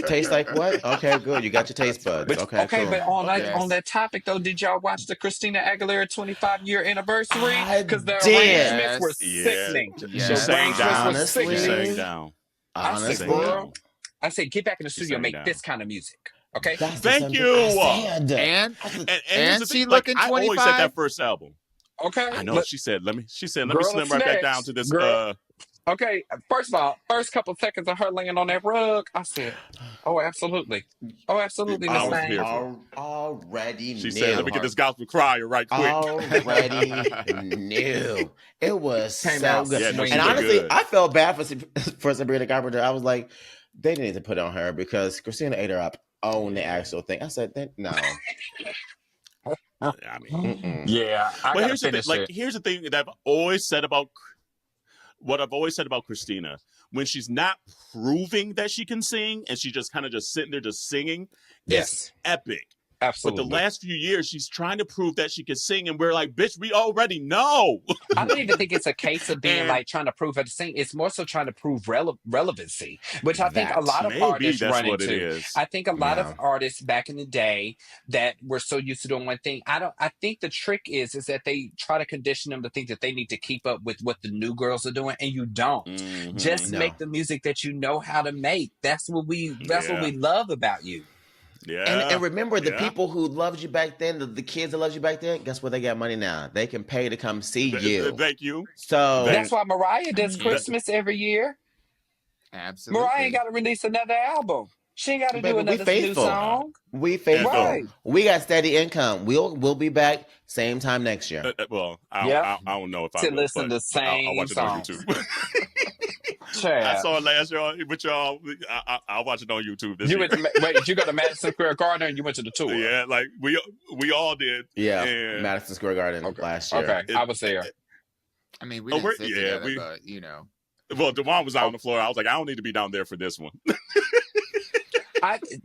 Tastes like what? Okay, good. You got your taste buds. But, okay, cool. But on that topic though, did y'all watch the Christina Aguilera 25-year anniversary? Because the arrangements were sickening. She sang down. Honestly, She sang down. I said, get back in the studio, make this kind of music. Okay. Thank you. And she looking 25. I always said that first album. Okay. I know. She said, let me slim right back down to this. Okay, first of all, first couple seconds of her laying on that rug, I said, "Oh, absolutely, oh, absolutely, I Miss was Thing." here for it. Already She said, "Let knew. me get this gospel crier right quick." Already knew. It was Came so out good. Yeah, no, she And looked swinging. honestly, good. I felt bad for Sabrina Carpenter. I was like, they didn't need to put it on her because Christina ate her up on the actual thing. I said, no. I mean, Mm-mm. Yeah, I but gotta here's the thing. finish Like, it. here's the thing that I've always said about what I've always said about Christina. When she's not proving that she can sing and she's just kind of just sitting there just singing, it's Yes, epic. But the absolutely. last few years, she's trying to prove that she can sing, and we're like, "Bitch, we already know." I don't even think it's a case of being And like trying to prove her to sing. It's more so trying to prove relevancy, which I think a That. lot of maybe artists that's run what it into. is. I think a lot of Yeah. artists back in the day that were so used to doing one thing. I think the trick is that they try to condition them to think that they need to keep up with what the new girls are doing, and you don't. Mm-hmm. Just No. make the music that you know how to make. That's what we Yeah. love about you. Yeah. And remember, the Yeah. people who loved you back then, the kids that loved you back then, guess what? They got money now. They can pay to come see you. Thank you. So, That's why Mariah I does mean, Christmas every year. Mariah ain't absolutely. got to release another album. She ain't got to do baby, we another new faithful. song. We And faithful. Right. We got steady income. We'll be back same time next year. well, Yep. I don't know if I To will, listen but to the I'll same watch it on songs. YouTube. I Chad. saw it last year with y'all. I'll watch it on YouTube this You year. went to, wait, did you go to Madison Square Garden and you went to the tour? Yeah, like we all did. Yeah, And Madison Square Garden Okay. last year. Okay. I was there. I mean, we didn't sit together, we but you know. well, Dewan was out Oh. on the floor. I was like, I don't need to be down there for this one.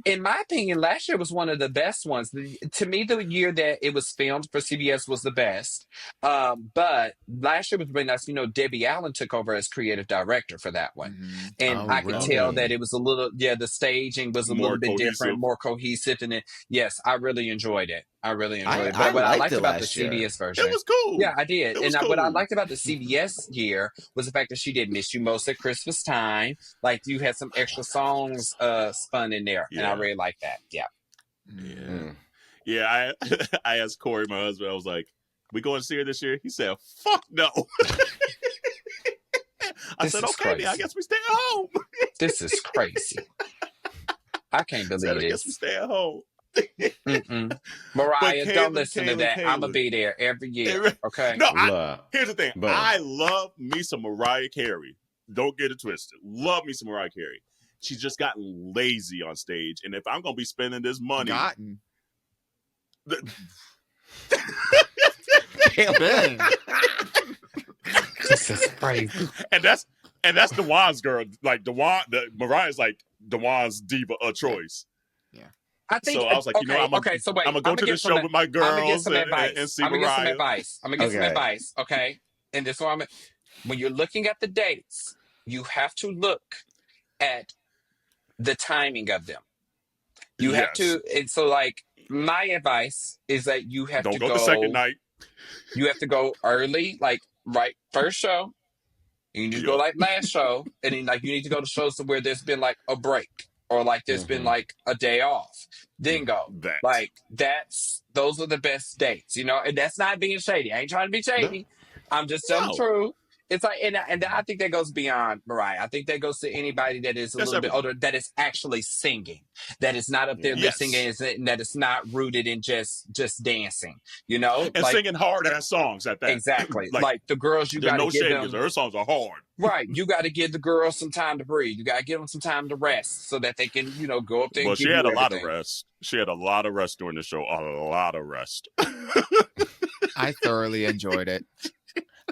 In my opinion, last year was one of the best ones. To me, the year that it was filmed for CBS was the best. But last year was really nice. You know, Debbie Allen took over as creative director for that one. Mm-hmm. And Oh, I could tell really? that it was a little, the staging was a More little bit different, cohesive. more cohesive. And yes, I really enjoyed it. I really enjoyed it. I But what I liked liked it about the last year. CBS version. It was cool. Yeah, I did. It was And what I cool. liked about the CBS year was the fact that she did Miss You Most at Christmas Time. Like, you had some extra songs spun in there. And I Yeah. really liked that. Yeah. Yeah. Mm. Yeah, I asked Corey, my husband, I was like, "We going to see her this year?" He said, "Fuck no." I This said, is "Okay, then I crazy. guess we stay at home." This is crazy. I can't I said, believe "I guess we this. stay at home." Mm-mm. Mariah, don't listen to that. I'm going to Kalen. be there every year. Okay. No, Look, here's the thing. Boom. I love me some Mariah Carey. Don't get it twisted. Love me some Mariah Carey. She's just gotten lazy on stage. And if I'm going to be spending this money. Gotten. Bang. This is crazy. and that's Dewan's girl. Like Mariah's like Dewan's diva of choice. I think, So I was like, you know, I'm okay, so wait. gonna go to the show with my I'm going to get girls some advice. and see I'm going to get some Mariah. advice. I'm going to get some Okay. advice. Okay. And this one, when you're looking at the dates, you have to look at the timing of them. You have Yes. to, and so like, my advice is that you have Don't to go the second night. You have to go early, like right first show. You need to go like last show, and then like you need to go to shows where there's been like a break or like there's been like a day off. Then go. That. Like those are the best dates, you know. And that's not being shady. I ain't trying to be shady. I'm just telling the truth. It's like, and I think that goes beyond Mariah. I think that goes to anybody that is a little bit older, that is actually singing, that is not up there lip singing, and that is not rooted in just dancing, you know, and like, singing hard ass songs at that. Exactly. like the girls, you got to give them. Her songs are hard. Right. You got to give the girls some time to breathe. You got to give them some time to rest so that they can, you know, go up there. Well, and she give had you a lot of everything. rest. She had a lot of rest during the show. A lot of rest. I thoroughly enjoyed it.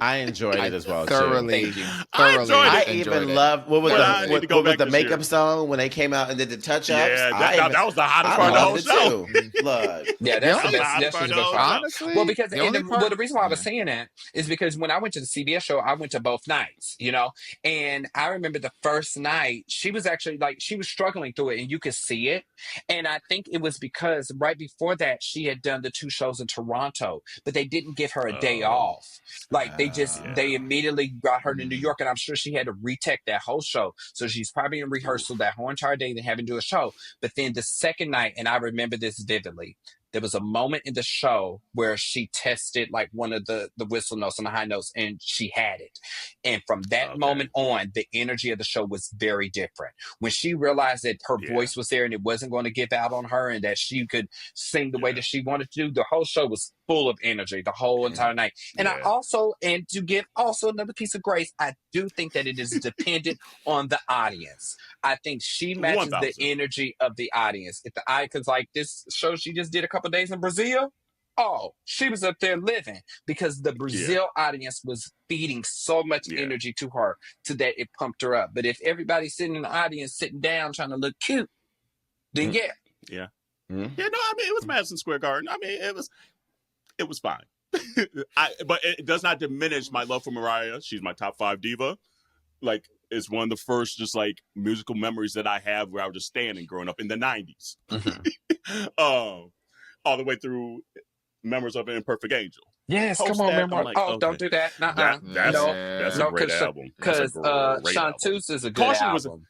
I enjoyed it as well. Thoroughly, Too. thoroughly. I I enjoyed even it. loved what was Well, I need to go what was back the this makeup year. song when they came out and did the touch ups. Yeah, that was the hottest I part of the whole loved show. it too. Look, Yeah, The that's only- the best. That's just the best part. Honestly, Well, because the only part. the reason why I was saying that is because when I went to the CBS show, I went to both nights, you know, and I remember the first night she was actually like she was struggling through it, and you could see it. And I think it was because right before that she had done the 2 shows in Toronto, but they didn't give her a day off. Like they immediately got her to New York, and I'm sure she had to retake that whole show. So she's probably in rehearsal that whole entire day, then having to do a show. But then the second night, and I remember this vividly. there was a moment in the show where she tested like one of the whistle notes and the high notes, and she had it. And from that moment on, the energy of the show was very different. When she realized that her voice was there and it wasn't going to give out on her and that she could sing the way that she wanted to do, the whole show was full of energy the whole entire night. And I also, and to give also another piece of grace, I do think that it is dependent on the audience. I think she matches 1,000. the energy of the audience. If the because like this show she just did a couple days in Brazil, oh, she was up there living because the Brazil audience was feeding so much energy to her to that it pumped her up. But if everybody's sitting in the audience, sitting down, trying to look cute, then yeah. Yeah, no, I mean, it was Madison Square Garden. I mean, it was fine. But it does not diminish my love for Mariah. She's my top 5 diva. Like, it's one of the first just like musical memories that I have where I was just standing growing up in the 90s. All the way through Memories of an Imperfect Angel. Yes, come on, Memoir. Like, don't do that. That's a great album. Because Chanteuse is a good album.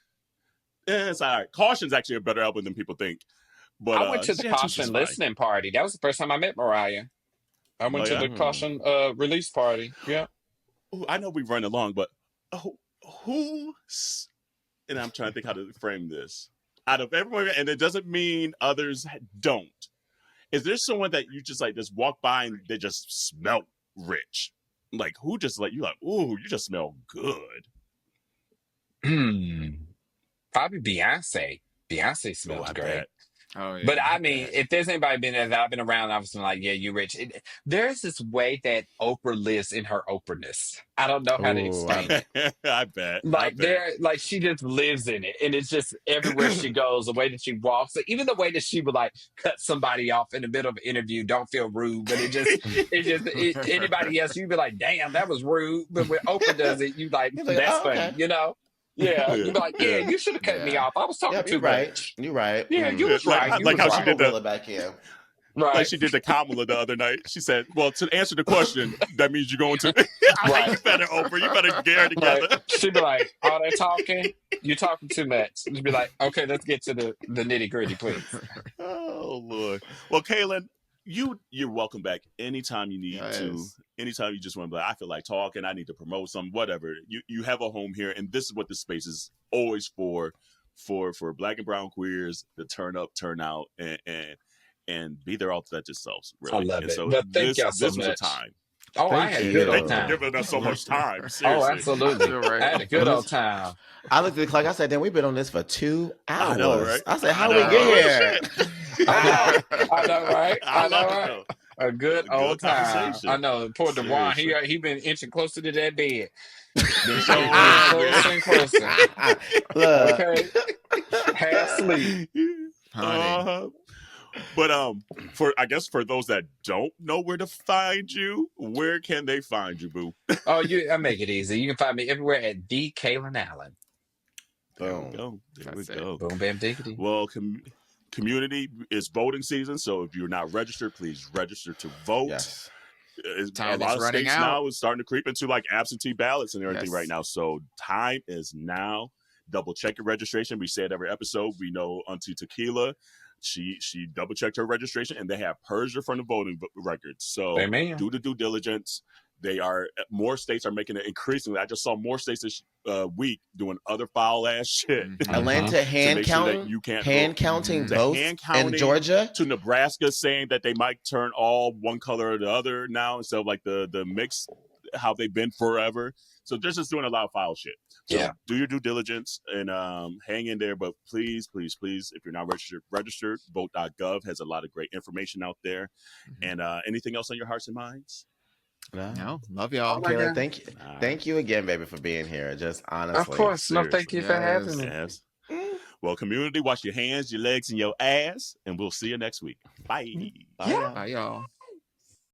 It's all right. Caution's actually a better album than people think. But I went to the Caution listening party. That was the first time I met Mariah. I went to the Caution release party. Yeah. Ooh, I know we run along, but who? And I'm trying to think how to frame this. Out of everyone, and it doesn't mean others don't. Is there someone that you just like just walk by and they just smell rich? Like who just like you like? Ooh, you just smell good. Probably Beyonce. Beyonce smells great. Bet. Oh, yeah. But I mean, if there's anybody been there that I've been around, I've been like, yeah, you rich. There's this way that Oprah lives in her Oprah-ness. I don't know how to explain it. I bet. Like like she just lives in it, and it's just everywhere she goes, the way that she walks, even the way that she would like cut somebody off in the middle of an interview. Don't feel rude, but anybody else, you'd be like, damn, that was rude. But when Oprah does it, you like, that's funny, you know. Yeah, you'd be like, yeah, you should have cut me off. I was talking too much. You're right. Yeah, you was right. Like how she did the back here. Right. Like she did the Kamala the other night. She said, well, to answer the question, that means you're going to right. You better, Oprah, you better get her together. Right. She'd be like, all that talking, you're talking too much. She'd be like, okay, let's get to the nitty-gritty, please. Oh, Lord. Well, Kalen, you're welcome back anytime you need to. Anytime you just want to be like, I feel like talking, I need to promote something, whatever. You have a home here, and this is what this space is always for Black and brown queers to turn up, turn out, and be their authentic selves. Really. I love and it. So but thank y'all so this much. was a time. Oh, I had a good old Thank you time. for giving us so much time. Seriously. Oh, absolutely. I had a good old time. I looked at the clock. I said, damn, we've been on this for 2 hours. I know, right? I said, how we get here? I know, right? I know, right? A good old time. I know. Poor Dewan, he been inching closer to that bed. Closer and closer. Okay. Half sleep. But for those that don't know where to find you, where can they find you, boo? I make it easy. You can find me everywhere at the Kalen Allen. Boom. There we go. Boom, bam, diggity. Well, community is voting season, so if you're not registered, please register to vote. Yes. A lot of states now is starting to creep into like absentee ballots and everything right now. So time is now. Double check your registration. We say it every episode. We know Auntie Tequila. She double checked her registration, and they have purged her from the voting records. So do the due diligence. More states are making it increasingly. I just saw more states this week doing other foul ass shit. Atlanta hand counting votes in Georgia to Nebraska, saying that they might turn all one color or the other now instead of like the mix how they've been forever. So they're just doing a lot of foul shit. So do your due diligence and hang in there. But please, if you're not registered, VOTE.GOV has a lot of great information out there. And anything else on your hearts and minds? No, love y'all. Kayla, thank you again, baby, for being here. Just honestly, of course. No, thank you for having me. Yes. Well, community, wash your hands, your legs, and your ass, and we'll see you next week. Bye. Bye, y'all.